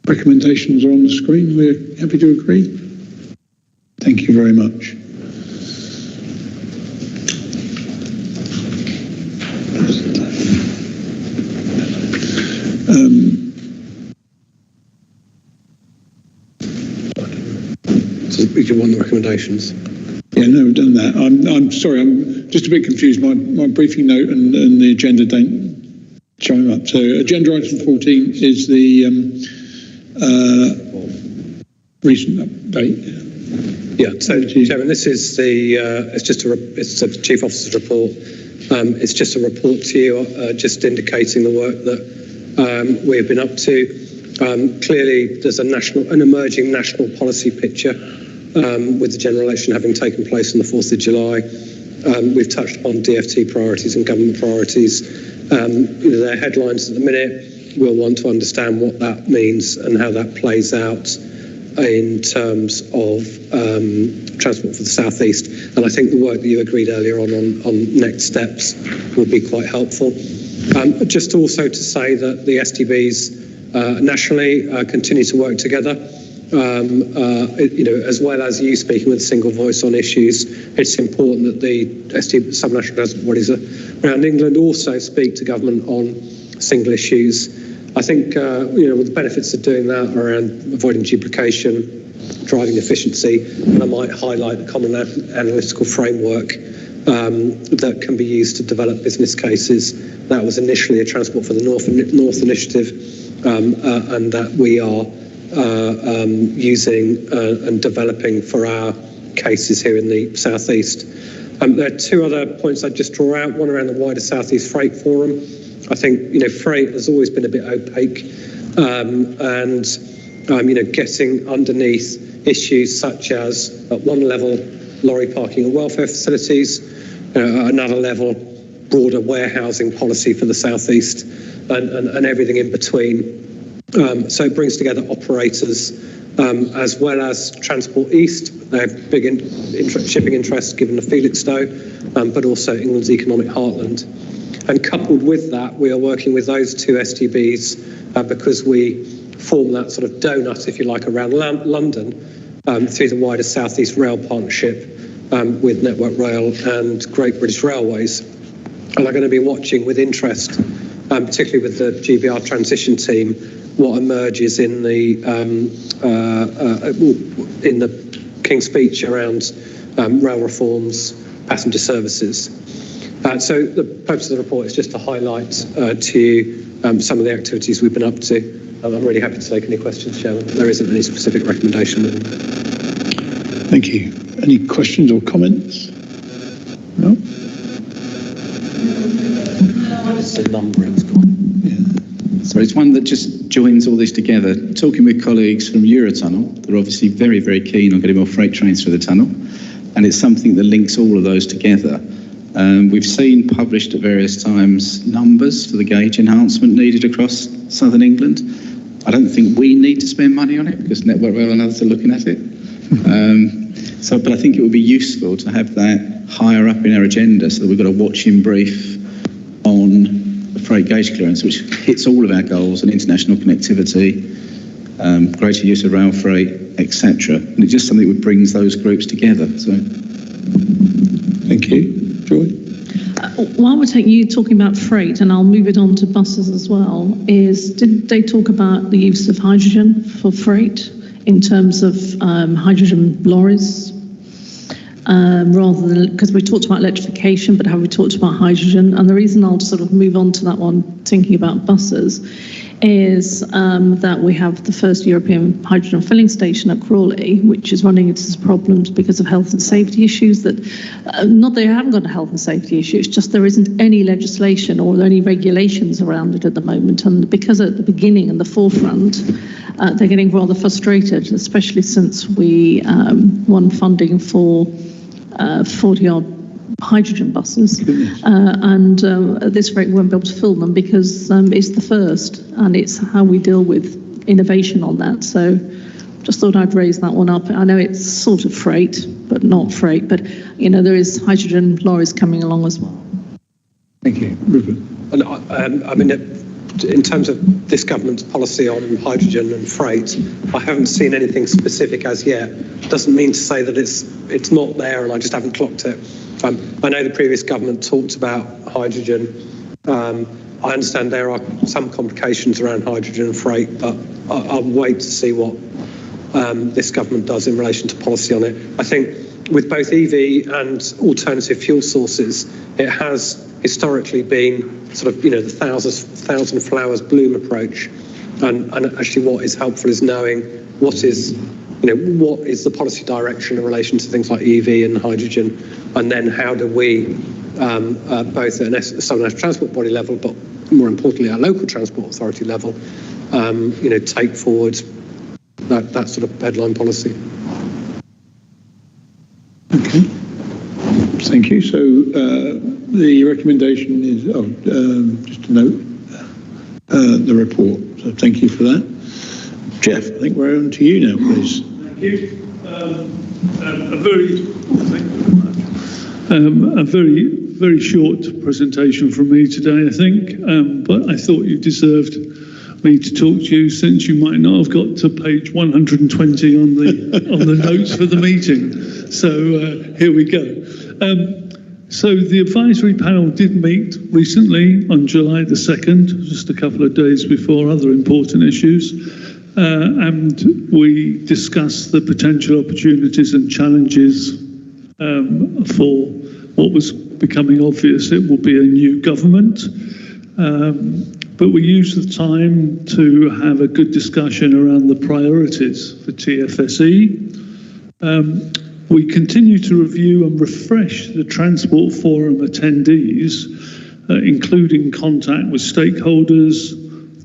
Recommendations are on the screen. We're happy to agree. Thank you very much. So we can want the recommendations. Yeah, no, we've done that. I'm sorry, I'm just a bit confused. My briefing note and the agenda don't chime up. So agenda item 14 is the recent update. Yeah, so Chairman, this is it's the Chief Officer's report. It's just a report to you, just indicating the work that we've been up to. Clearly, there's an emerging national policy picture. With the general election having taken place on the 4th of July. We've touched upon DfT priorities and government priorities. Their headlines at the minute, we'll want to understand what that means and how that plays out in terms of transport for the South East. And I think the work that you agreed earlier on next steps will be quite helpful. Just also to say that the STBs nationally continue to work together. As well as you speaking with a single voice on issues, it's important that the subnational transport bodies around England also speak to government on single issues. I think the benefits of doing that are around avoiding duplication, driving efficiency, and I might highlight the common analytical framework that can be used to develop business cases. That was initially a Transport for the North initiative, and that we are using and developing for our cases here in the South East. There are two other points I'd just draw out, one around the wider South East Freight Forum. I think, freight has always been a bit opaque, and getting underneath issues such as, at one level, lorry parking and welfare facilities, at another level, broader warehousing policy for the South East, and everything in between. So it brings together operators as well as Transport East. They have big shipping interests given the Felixstowe, but also England's economic heartland. And coupled with that, we are working with those two STBs because we form that sort of donut, if you like, around London through the wider South East Rail Partnership with Network Rail and Great British Railways. And I'm going to be watching with interest, particularly with the GBR transition team, what emerges in the King's Speech around rail reforms, passenger services. So the purpose of the report is just to highlight to you some of the activities we've been up to. I'm really happy to take any questions, Chairman. There isn't any specific recommendation. Thank you. Any questions or comments? No? It's the numbering's gone. Yeah. So it's one that just joins all this together. Talking with colleagues from Eurotunnel, they're obviously very, very keen on getting more freight trains through the tunnel. And it's something that links all of those together. We've seen published at various times numbers for the gauge enhancement needed across southern England. I don't think we need to spend money on it because Network Rail and others are looking at it. But I think it would be useful to have that higher up in our agenda so that we've got a watching brief on the freight gauge clearance, which hits all of our goals and international connectivity, greater use of rail freight, etc. And it's just something that brings those groups together. So, thank you. Joy? While we're talking about freight, and I'll move it on to buses as well, did they talk about the use of hydrogen for freight in terms of hydrogen lorries? Rather than, because we talked about electrification, but have we talked about hydrogen? And the reason I'll sort of move on to that one, thinking about buses, is that we have the first European hydrogen filling station at Crawley, which is running into problems because of health and safety issues. That not they haven't got a health and safety issue, it's just there isn't any legislation or any regulations around it at the moment. And because at the beginning and the forefront, they're getting rather frustrated, especially since we won funding for 40-odd hydrogen buses, and at this rate we won't be able to fill them because it's the first, and it's how we deal with innovation on that. So just thought I'd raise that one up. I know it's sort of freight, but not freight, but there is hydrogen lorries coming along as well. Thank you. Rupert? And in terms of this government's policy on hydrogen and freight, I haven't seen anything specific as yet. Doesn't mean to say that it's not there and I just haven't clocked it. I know the previous government talked about hydrogen. I understand there are some complications around hydrogen and freight, but I'll wait to see what this government does in relation to policy on it. I think with both EV and alternative fuel sources, it has historically been sort of, the thousand flowers bloom approach. And actually what is helpful is knowing what is the policy direction in relation to things like EV and hydrogen, and then how do we, both at a Southern National Transport Body level, but more importantly our local transport authority level, take forward that sort of headline policy. Okay, thank you. So the recommendation is, just to note, the report. So thank you for that. Jeff, I think we're on to you now, please. Thank you. A very short presentation from me today, I think, but I thought you deserved me to talk to you since you might not have got to page 120 on the notes for the meeting. So here we go. So the advisory panel did meet recently on July the 2nd, just a couple of days before other important issues, and we discussed the potential opportunities and challenges for what was becoming obvious. It will be a new government, but we used the time to have a good discussion around the priorities for TfSE. We continue to review and refresh the Transport Forum attendees, including contact with stakeholders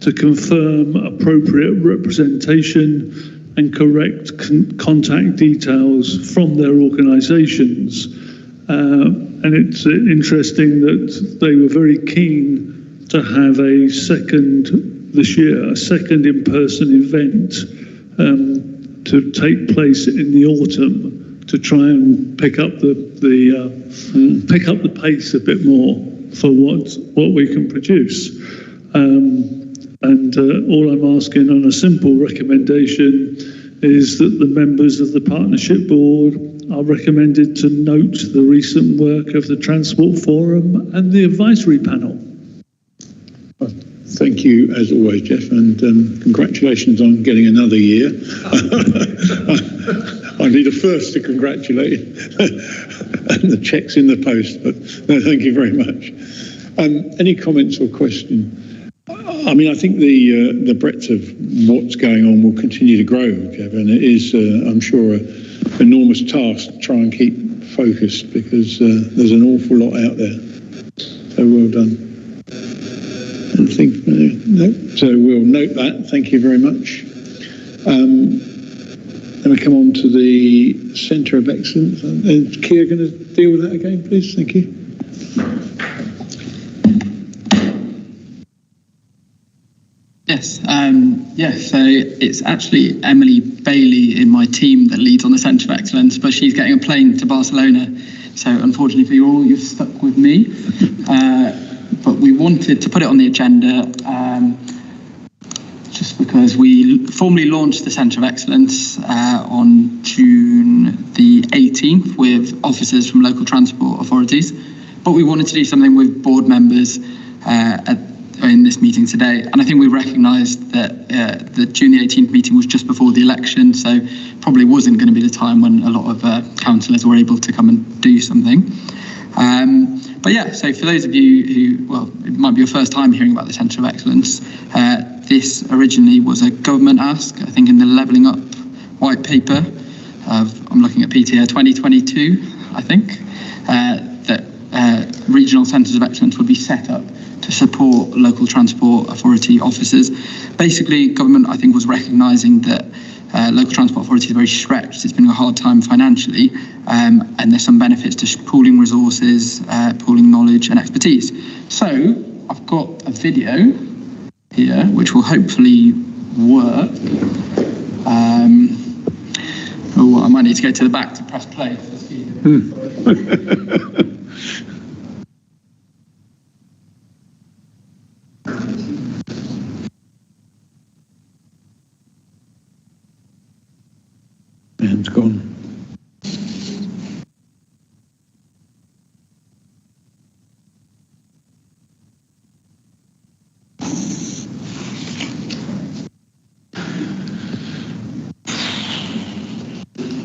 to confirm appropriate representation and correct contact details from their organisations. And it's interesting that they were very keen to have a second in-person event to take place in the autumn, to try and pick up the pace a bit more for what we can produce. All I'm asking on a simple recommendation is that the members of the Partnership Board are recommended to note the recent work of the Transport Forum and the Advisory Panel. Thank you, as always, Jeff, and congratulations on getting another year. I need a first to congratulate and the check's in the post, but no, thank you very much. Any comments or questions? I mean, I think the breadth of what's going on will continue to grow, Jeff, and it is, I'm sure, an enormous task to try and keep focused because there's an awful lot out there. So well done. No, so we'll note that. Thank you very much. Then we come on to the Centre of Excellence. Is Keir going to deal with that again, please? Thank you. Yes, so it's actually Emily Bailey in my team that leads on the Centre of Excellence, but she's getting a plane to Barcelona. So unfortunately for you all, you're stuck with me. But we wanted to put it on the agenda just because we formally launched the Centre of Excellence on June the 18th with officers from local transport authorities. But we wanted to do something with board members in this meeting today. And I think we recognised that the June the 18th meeting was just before the election, so probably wasn't going to be the time when a lot of councillors were able to come and do something. But yeah, so for those of you who, well, it might be your first time hearing about the Centre of Excellence, this originally was a government ask, I think in the Levelling Up white paper of, I'm looking at PTR 2022, I think, that regional centres of excellence would be set up to support local transport authority officers. Basically, government, I think, was recognising that local transport authorities are very stretched. It's been a hard time financially, and there's some benefits to pooling resources, pooling knowledge and expertise. So I've got a video here, which will hopefully work. Oh, I might need to go to the back to press play. Hand's gone.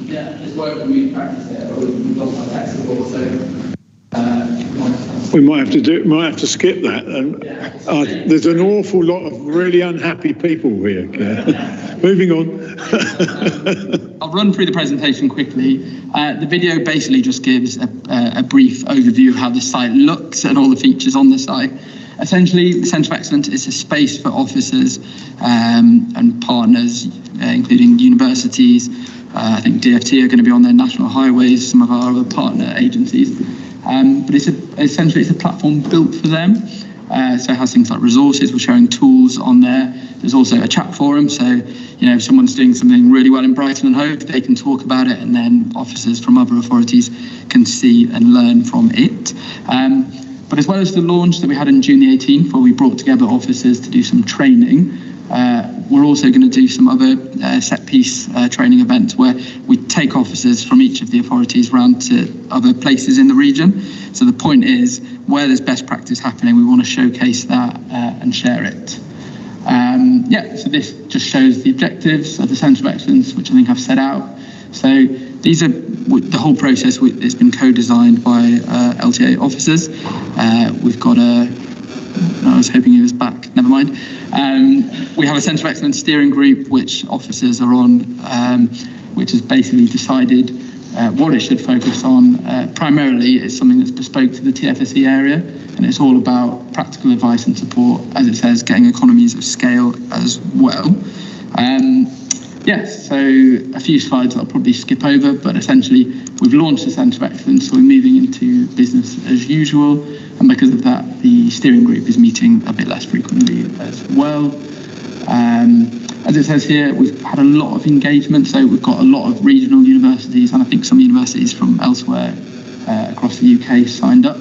Yeah, it's worked when we practice it, or we've got my flexible, so we might have to skip that. There's an awful lot of really unhappy people here. Moving on. I'll run through the presentation quickly. The video basically just gives a brief overview of how the site looks and all the features on the site. Essentially, the Centre of Excellence is a space for officers and partners, including universities. I think DfT are going to be on their national highways, some of our other partner agencies. But essentially it's a platform built for them. So it has things like resources, we're sharing tools on there. There's also a chat forum, so if someone's doing something really well in Brighton and Hove, they can talk about it, and then officers from other authorities can see and learn from it. But as well as the launch that we had on June the 18th, where we brought together officers to do some training, we're also going to do some other set piece training events where we take officers from each of the authorities round to other places in the region. So the point is, where there's best practice happening, we want to showcase that and share it. So this just shows the objectives of the Centre of Excellence, which I think I've set out. So these are the whole process. It's been co-designed by LTA officers. We've got I was hoping he was back. Never mind. We have a Centre of Excellence steering group, which officers are on, which has basically decided what it should focus on. Primarily, it's something that's bespoke to the TfSE area, and it's all about practical advice and support, as it says, getting economies of scale as well. So a few slides I'll probably skip over, but essentially we've launched the Centre of Excellence, so we're moving into business as usual, and because of that, the steering group is meeting a bit less frequently as well. As it says here, we've had a lot of engagement, so we've got a lot of regional universities, and I think some universities from elsewhere across the UK signed up.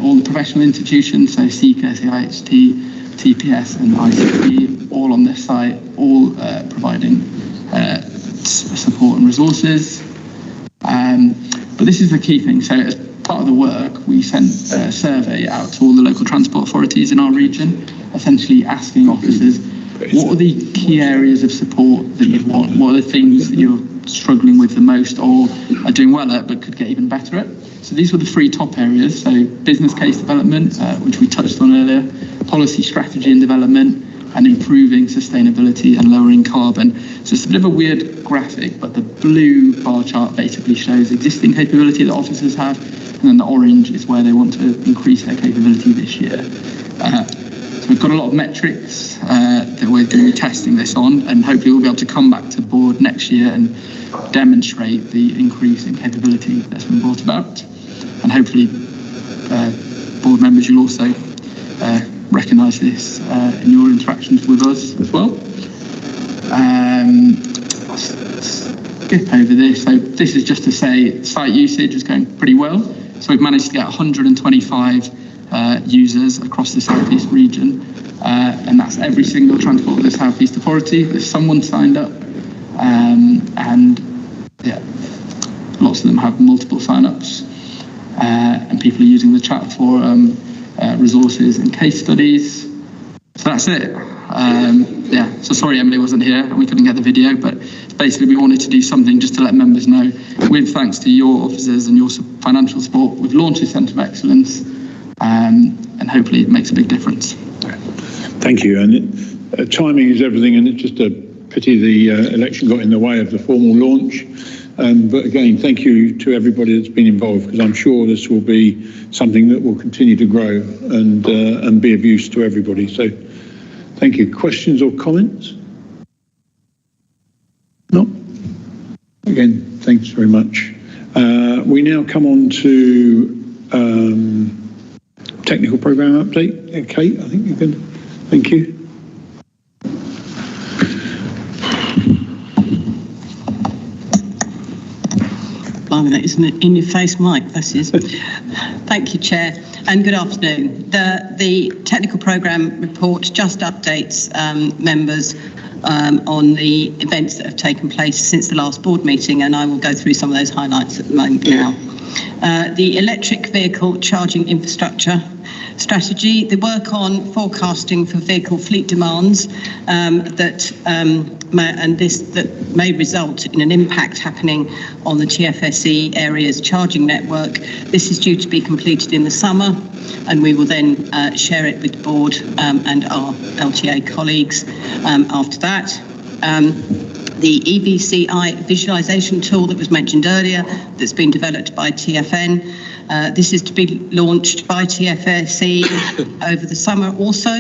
All the professional institutions, so SEECA, CIHT, TPS and ICP, all on this site, all providing support and resources. But this is the key thing. So as part of the work, we sent a survey out to all the local transport authorities in our region, essentially asking officers, what are the key areas of support that you'd want? What are the things that you're struggling with the most or are doing well at but could get even better at? So these were the three top areas. So business case development, which we touched on earlier, policy strategy and development, and improving sustainability and lowering carbon. So it's a bit of a weird graphic, but the blue bar chart basically shows existing capability that officers have, and then the orange is where they want to increase their capability this year. So we've got a lot of metrics that we're going to be testing this on, and hopefully we'll be able to come back to the board next year and demonstrate the increase in capability that's been brought about. And hopefully board members, you'll also recognise this in your interactions with us as well. Skip over this. So this is just to say site usage is going pretty well. So we've managed to get 125 users across the South East region, and that's every single transport of the South East Authority. There's someone signed up, and lots of them have multiple sign-ups, and people are using the chat forum, resources and case studies. So that's it. So sorry Emily wasn't here and we couldn't get the video, but basically we wanted to do something just to let members know, with thanks to your officers and your financial support, we've launched a Centre of Excellence, and hopefully it makes a big difference. Thank you. And timing is everything, and it's just a pity the election got in the way of the formal launch. But again, thank you to everybody that's been involved, because I'm sure this will be something that will continue to grow and be of use to everybody. So thank you. Questions or comments? No? Again, thanks very much. We now come on to technical programme update. Kate, I think you can. Thank you. That isn't an in-your-face mic, that is. Thank you, Chair, and good afternoon. The technical programme report just updates members on the events that have taken place since the last board meeting, and I will go through some of those highlights at the moment now. The electric vehicle charging infrastructure strategy, the work on forecasting for vehicle fleet demands that may result in an impact happening on the TfSE area's charging network. This is due to be completed in the summer, and we will then share it with the board and our LTA colleagues after that. The EVCI visualisation tool that was mentioned earlier, that's been developed by TfN. This is to be launched by TfSE over the summer also,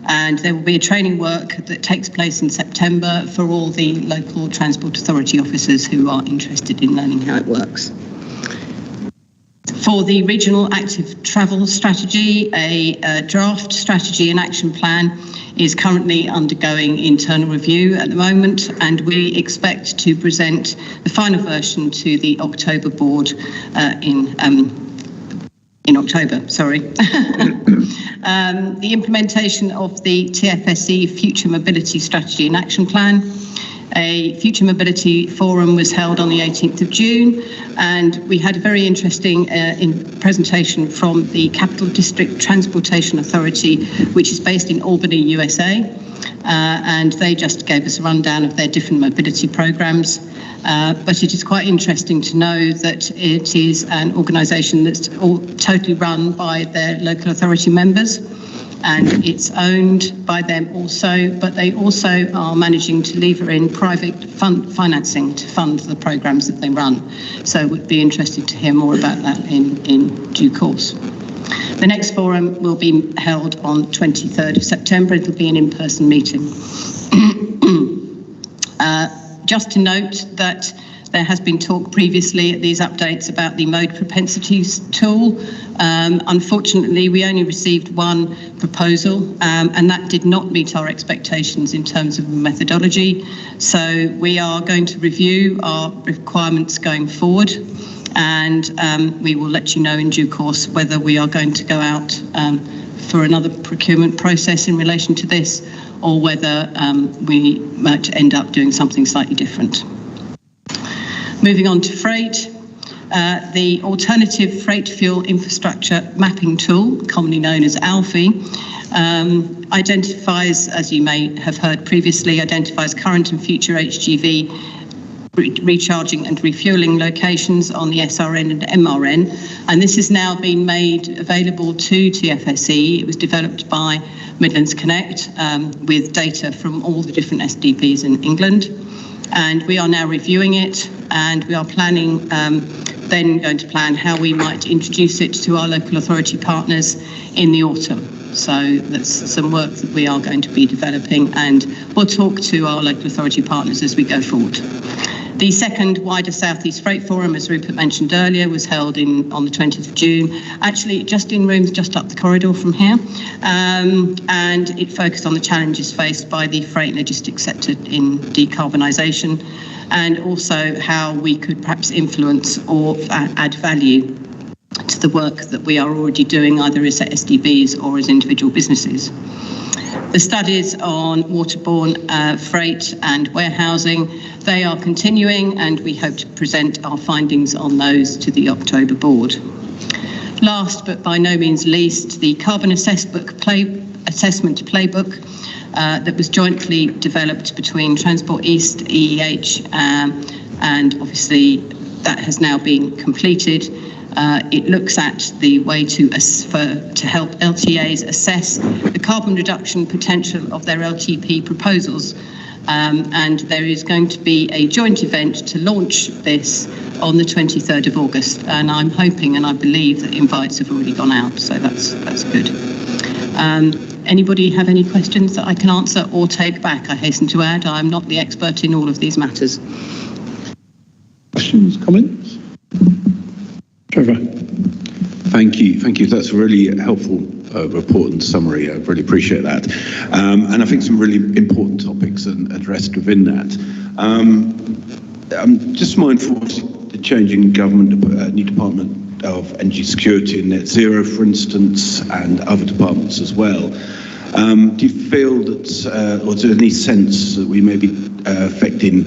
and there will be a training work that takes place in September for all the local transport authority officers who are interested in learning how it works. For the regional active travel strategy, a draft strategy and action plan is currently undergoing internal review at the moment, and we expect to present the final version to the October board in October. The implementation of the TfSE Future Mobility Strategy and Action Plan. A Future Mobility Forum was held on the 18th of June, and we had a very interesting presentation from the Capital District Transportation Authority, which is based in Albany, USA, and they just gave us a rundown of their different mobility programs. But it is quite interesting to know that it is an organisation that's totally run by their local authority members, and it's owned by them also, but they also are managing to lever in private financing to fund the programmes that they run. So it would be interesting to hear more about that in due course. The next forum will be held on 23rd of September. It'll be an in-person meeting. Just to note that there has been talk previously at these updates about the mode propensities tool. Unfortunately, we only received one proposal, and that did not meet our expectations in terms of methodology. So we are going to review our requirements going forward, and we will let you know in due course whether we are going to go out for another procurement process in relation to this, or whether we might end up doing something slightly different. Moving on to freight, the Alternative Freight Fuel Infrastructure Mapping Tool, commonly known as ALFI, identifies, as you may have heard previously, identifies current and future HGV recharging and refuelling locations on the SRN and MRN, and this has now been made available to TfSE. It was developed by Midlands Connect with data from all the different SDPs in England, and we are now reviewing it, and we are planning then going to plan how we might introduce it to our local authority partners in the autumn. So that's some work that we are going to be developing, and we'll talk to our local authority partners as we go forward. The second wider South East Freight Forum, as Rupert mentioned earlier, was held on the 20th of June, actually just in rooms just up the corridor from here, and it focused on the challenges faced by the freight and logistics sector in decarbonisation, and also how we could perhaps influence or add value to the work that we are already doing, either as SDBs or as individual businesses. The studies on waterborne freight and warehousing, they are continuing, and we hope to present our findings on those to the October board. Last but by no means least, the carbon assessment playbook that was jointly developed between Transport East, EEH, and obviously that has now been completed. It looks at the way to help LTAs assess the carbon reduction potential of their LTP proposals, and there is going to be a joint event to launch this on the 23rd of August, and I'm hoping and I believe that invites have already gone out, so that's good. Anybody have any questions that I can answer or take back? I hasten to add, I'm not the expert in all of these matters. Questions, comments? Trevor. Thank you. That's a really helpful report and summary. I really appreciate that. And I think some really important topics addressed within that. I'm just mindful of the changing government, new Department of Energy Security and Net Zero, for instance, and other departments as well. Do you feel that, or is there any sense that we may be affecting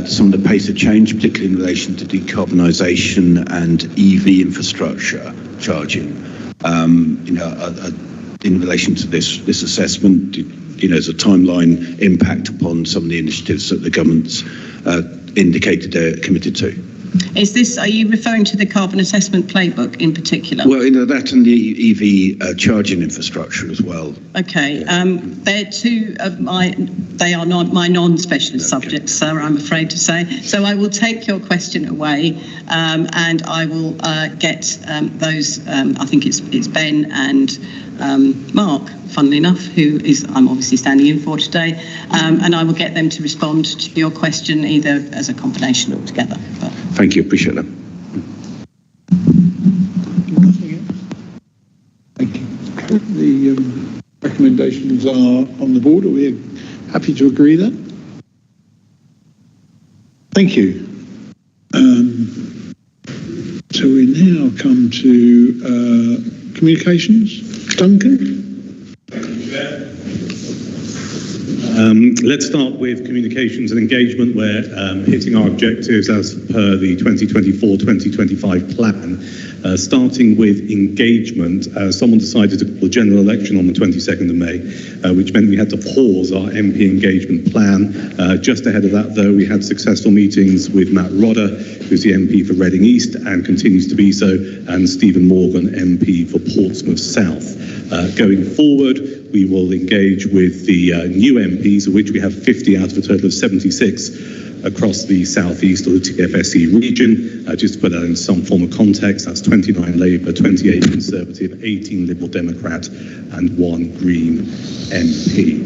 some of the pace of change, particularly in relation to decarbonisation and EV infrastructure charging? In relation to this assessment, there's a timeline impact upon some of the initiatives that the government's indicated they're committed to. Are you referring to the carbon assessment playbook in particular? Well, that and the EV charging infrastructure as well. Okay, they're two of they are not my non-specialist subjects, sir, I'm afraid to say. So I will take your question away, and I will get those, I think it's Ben and Mark, funnily enough, who I'm obviously standing in for today, and I will get them to respond to your question either as a combination or together. But. Thank you, appreciate that. Thank you. The recommendations are on the board. Are we happy to agree there? Thank you. So we now come to communications. Duncan? Let's start with communications and engagement. We're hitting our objectives as per the 2024-2025 plan. Starting with engagement, someone decided to call a general election on the 22nd of May, which meant we had to pause our MP engagement plan. Just ahead of that, though, we had successful meetings with Matt Rodder, who's the MP for Reading East and continues to be so, and Stephen Morgan, MP for Portsmouth South. Going forward, we will engage with the new MPs, of which we have 50 out of a total of 76 across the southeast or the TfSE region. Just to put that in some form of context, that's 29 Labour, 28 Conservative, 18 Liberal Democrat and 1 Green MP.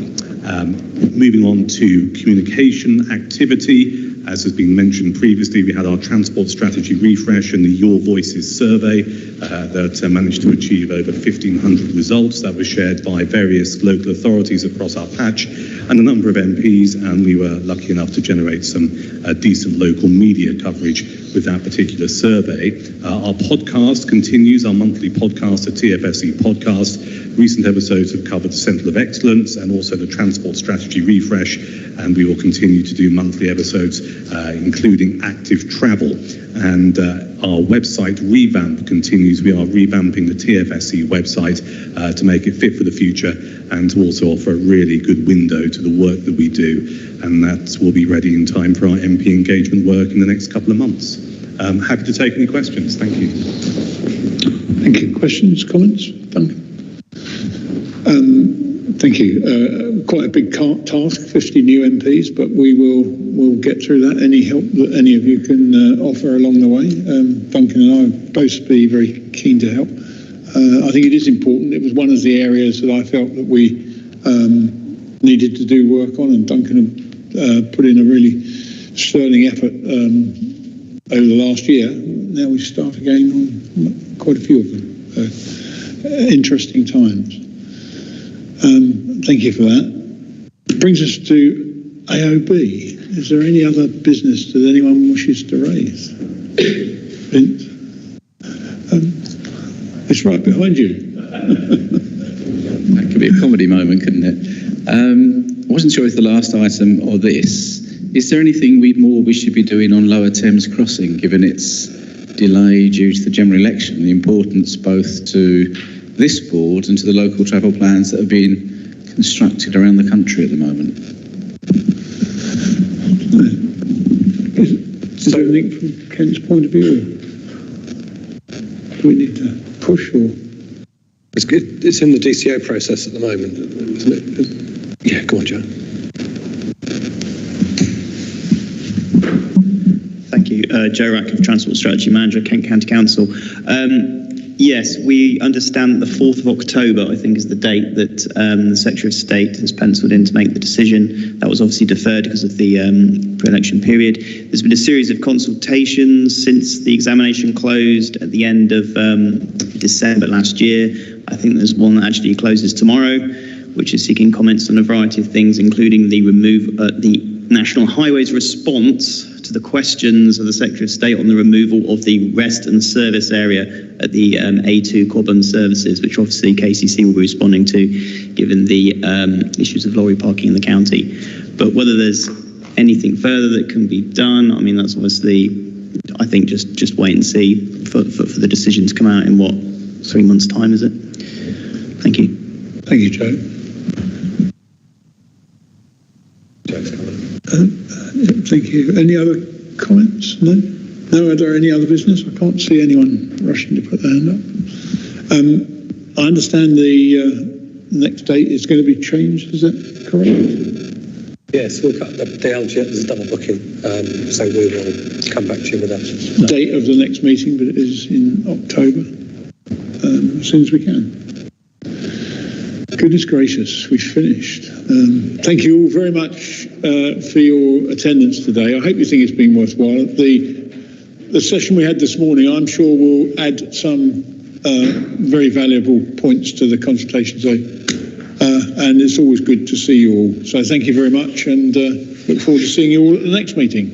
Moving on to communication activity. As has been mentioned previously, we had our transport strategy refresh and the Your Voices survey that managed to achieve over 1,500 results. That was shared by various local authorities across our patch and a number of MPs, and we were lucky enough to generate some decent local media coverage with that particular survey. Our podcast continues, our monthly podcast, the TfSE podcast. Recent episodes have covered the Centre of Excellence and also the transport strategy refresh, and we will continue to do monthly episodes, including active travel. And our website revamp continues. We are revamping the TfSE website to make it fit for the future and to also offer a really good window to the work that we do. And that will be ready in time for our MP engagement work in the next couple of months. Happy to take any questions. Thank you. Thank you. Questions, comments? Duncan? Thank you. Quite a big task, 50 new MPs, but we'll get through that. Any help that any of you can offer along the way. Duncan and I will both be very keen to help. I think it is important. It was one of the areas that I felt that we needed to do work on, and Duncan put in a really sterling effort over the last year. Now we start again on quite a few of them. Interesting times. Thank you for that. Brings us to AOB. Is there any other business that anyone wishes to raise? Vince? It's right behind you. That could be a comedy moment, couldn't it? I wasn't sure if the last item or this. Is there anything more we should be doing on Lower Thames Crossing, given its delay due to the general election, the importance both to this board and to the local travel plans that have been constructed around the country at the moment? Is there anything from Kent's point of view? Do we need to push or? It's good. It's in the DCO process at the moment, isn't it? Yeah, go on, Joe. Thank you. Joe Rack, Transport Strategy Manager, Kent County Council. Yes, we understand the 4th of October, I think, is the date that the Secretary of State has penciled in to make the decision. That was obviously deferred because of the pre-election period. There's been a series of consultations since the examination closed at the end of December last year. I think there's one that actually closes tomorrow, which is seeking comments on a variety of things, including the the National Highways response to the questions of the Secretary of State on the removal of the rest and service area at the A2 Cobham services, which obviously KCC will be responding to, given the issues of lorry parking in the county. But whether there's anything further that can be done, I mean, that's obviously, I think, just wait and see for the decision to come out in, 3 months' time, is it? Thank you. Thank you, Joe. Thank you. Any other comments? No? No, are there any other business? I can't see anyone rushing to put their hand up. I understand the next date is going to be changed, is that correct? Yes, we'll cut the LG, there's a double booking, so we will come back to you with that. Date of the next meeting, but it is in October, as soon as we can. Goodness gracious, we've finished. Thank you all very much for your attendance today. I hope you think it's been worthwhile. The session we had this morning, I'm sure, will add some very valuable points to the consultation. So, and it's always good to see you all. So thank you very much, and look forward to seeing you all at the next meeting.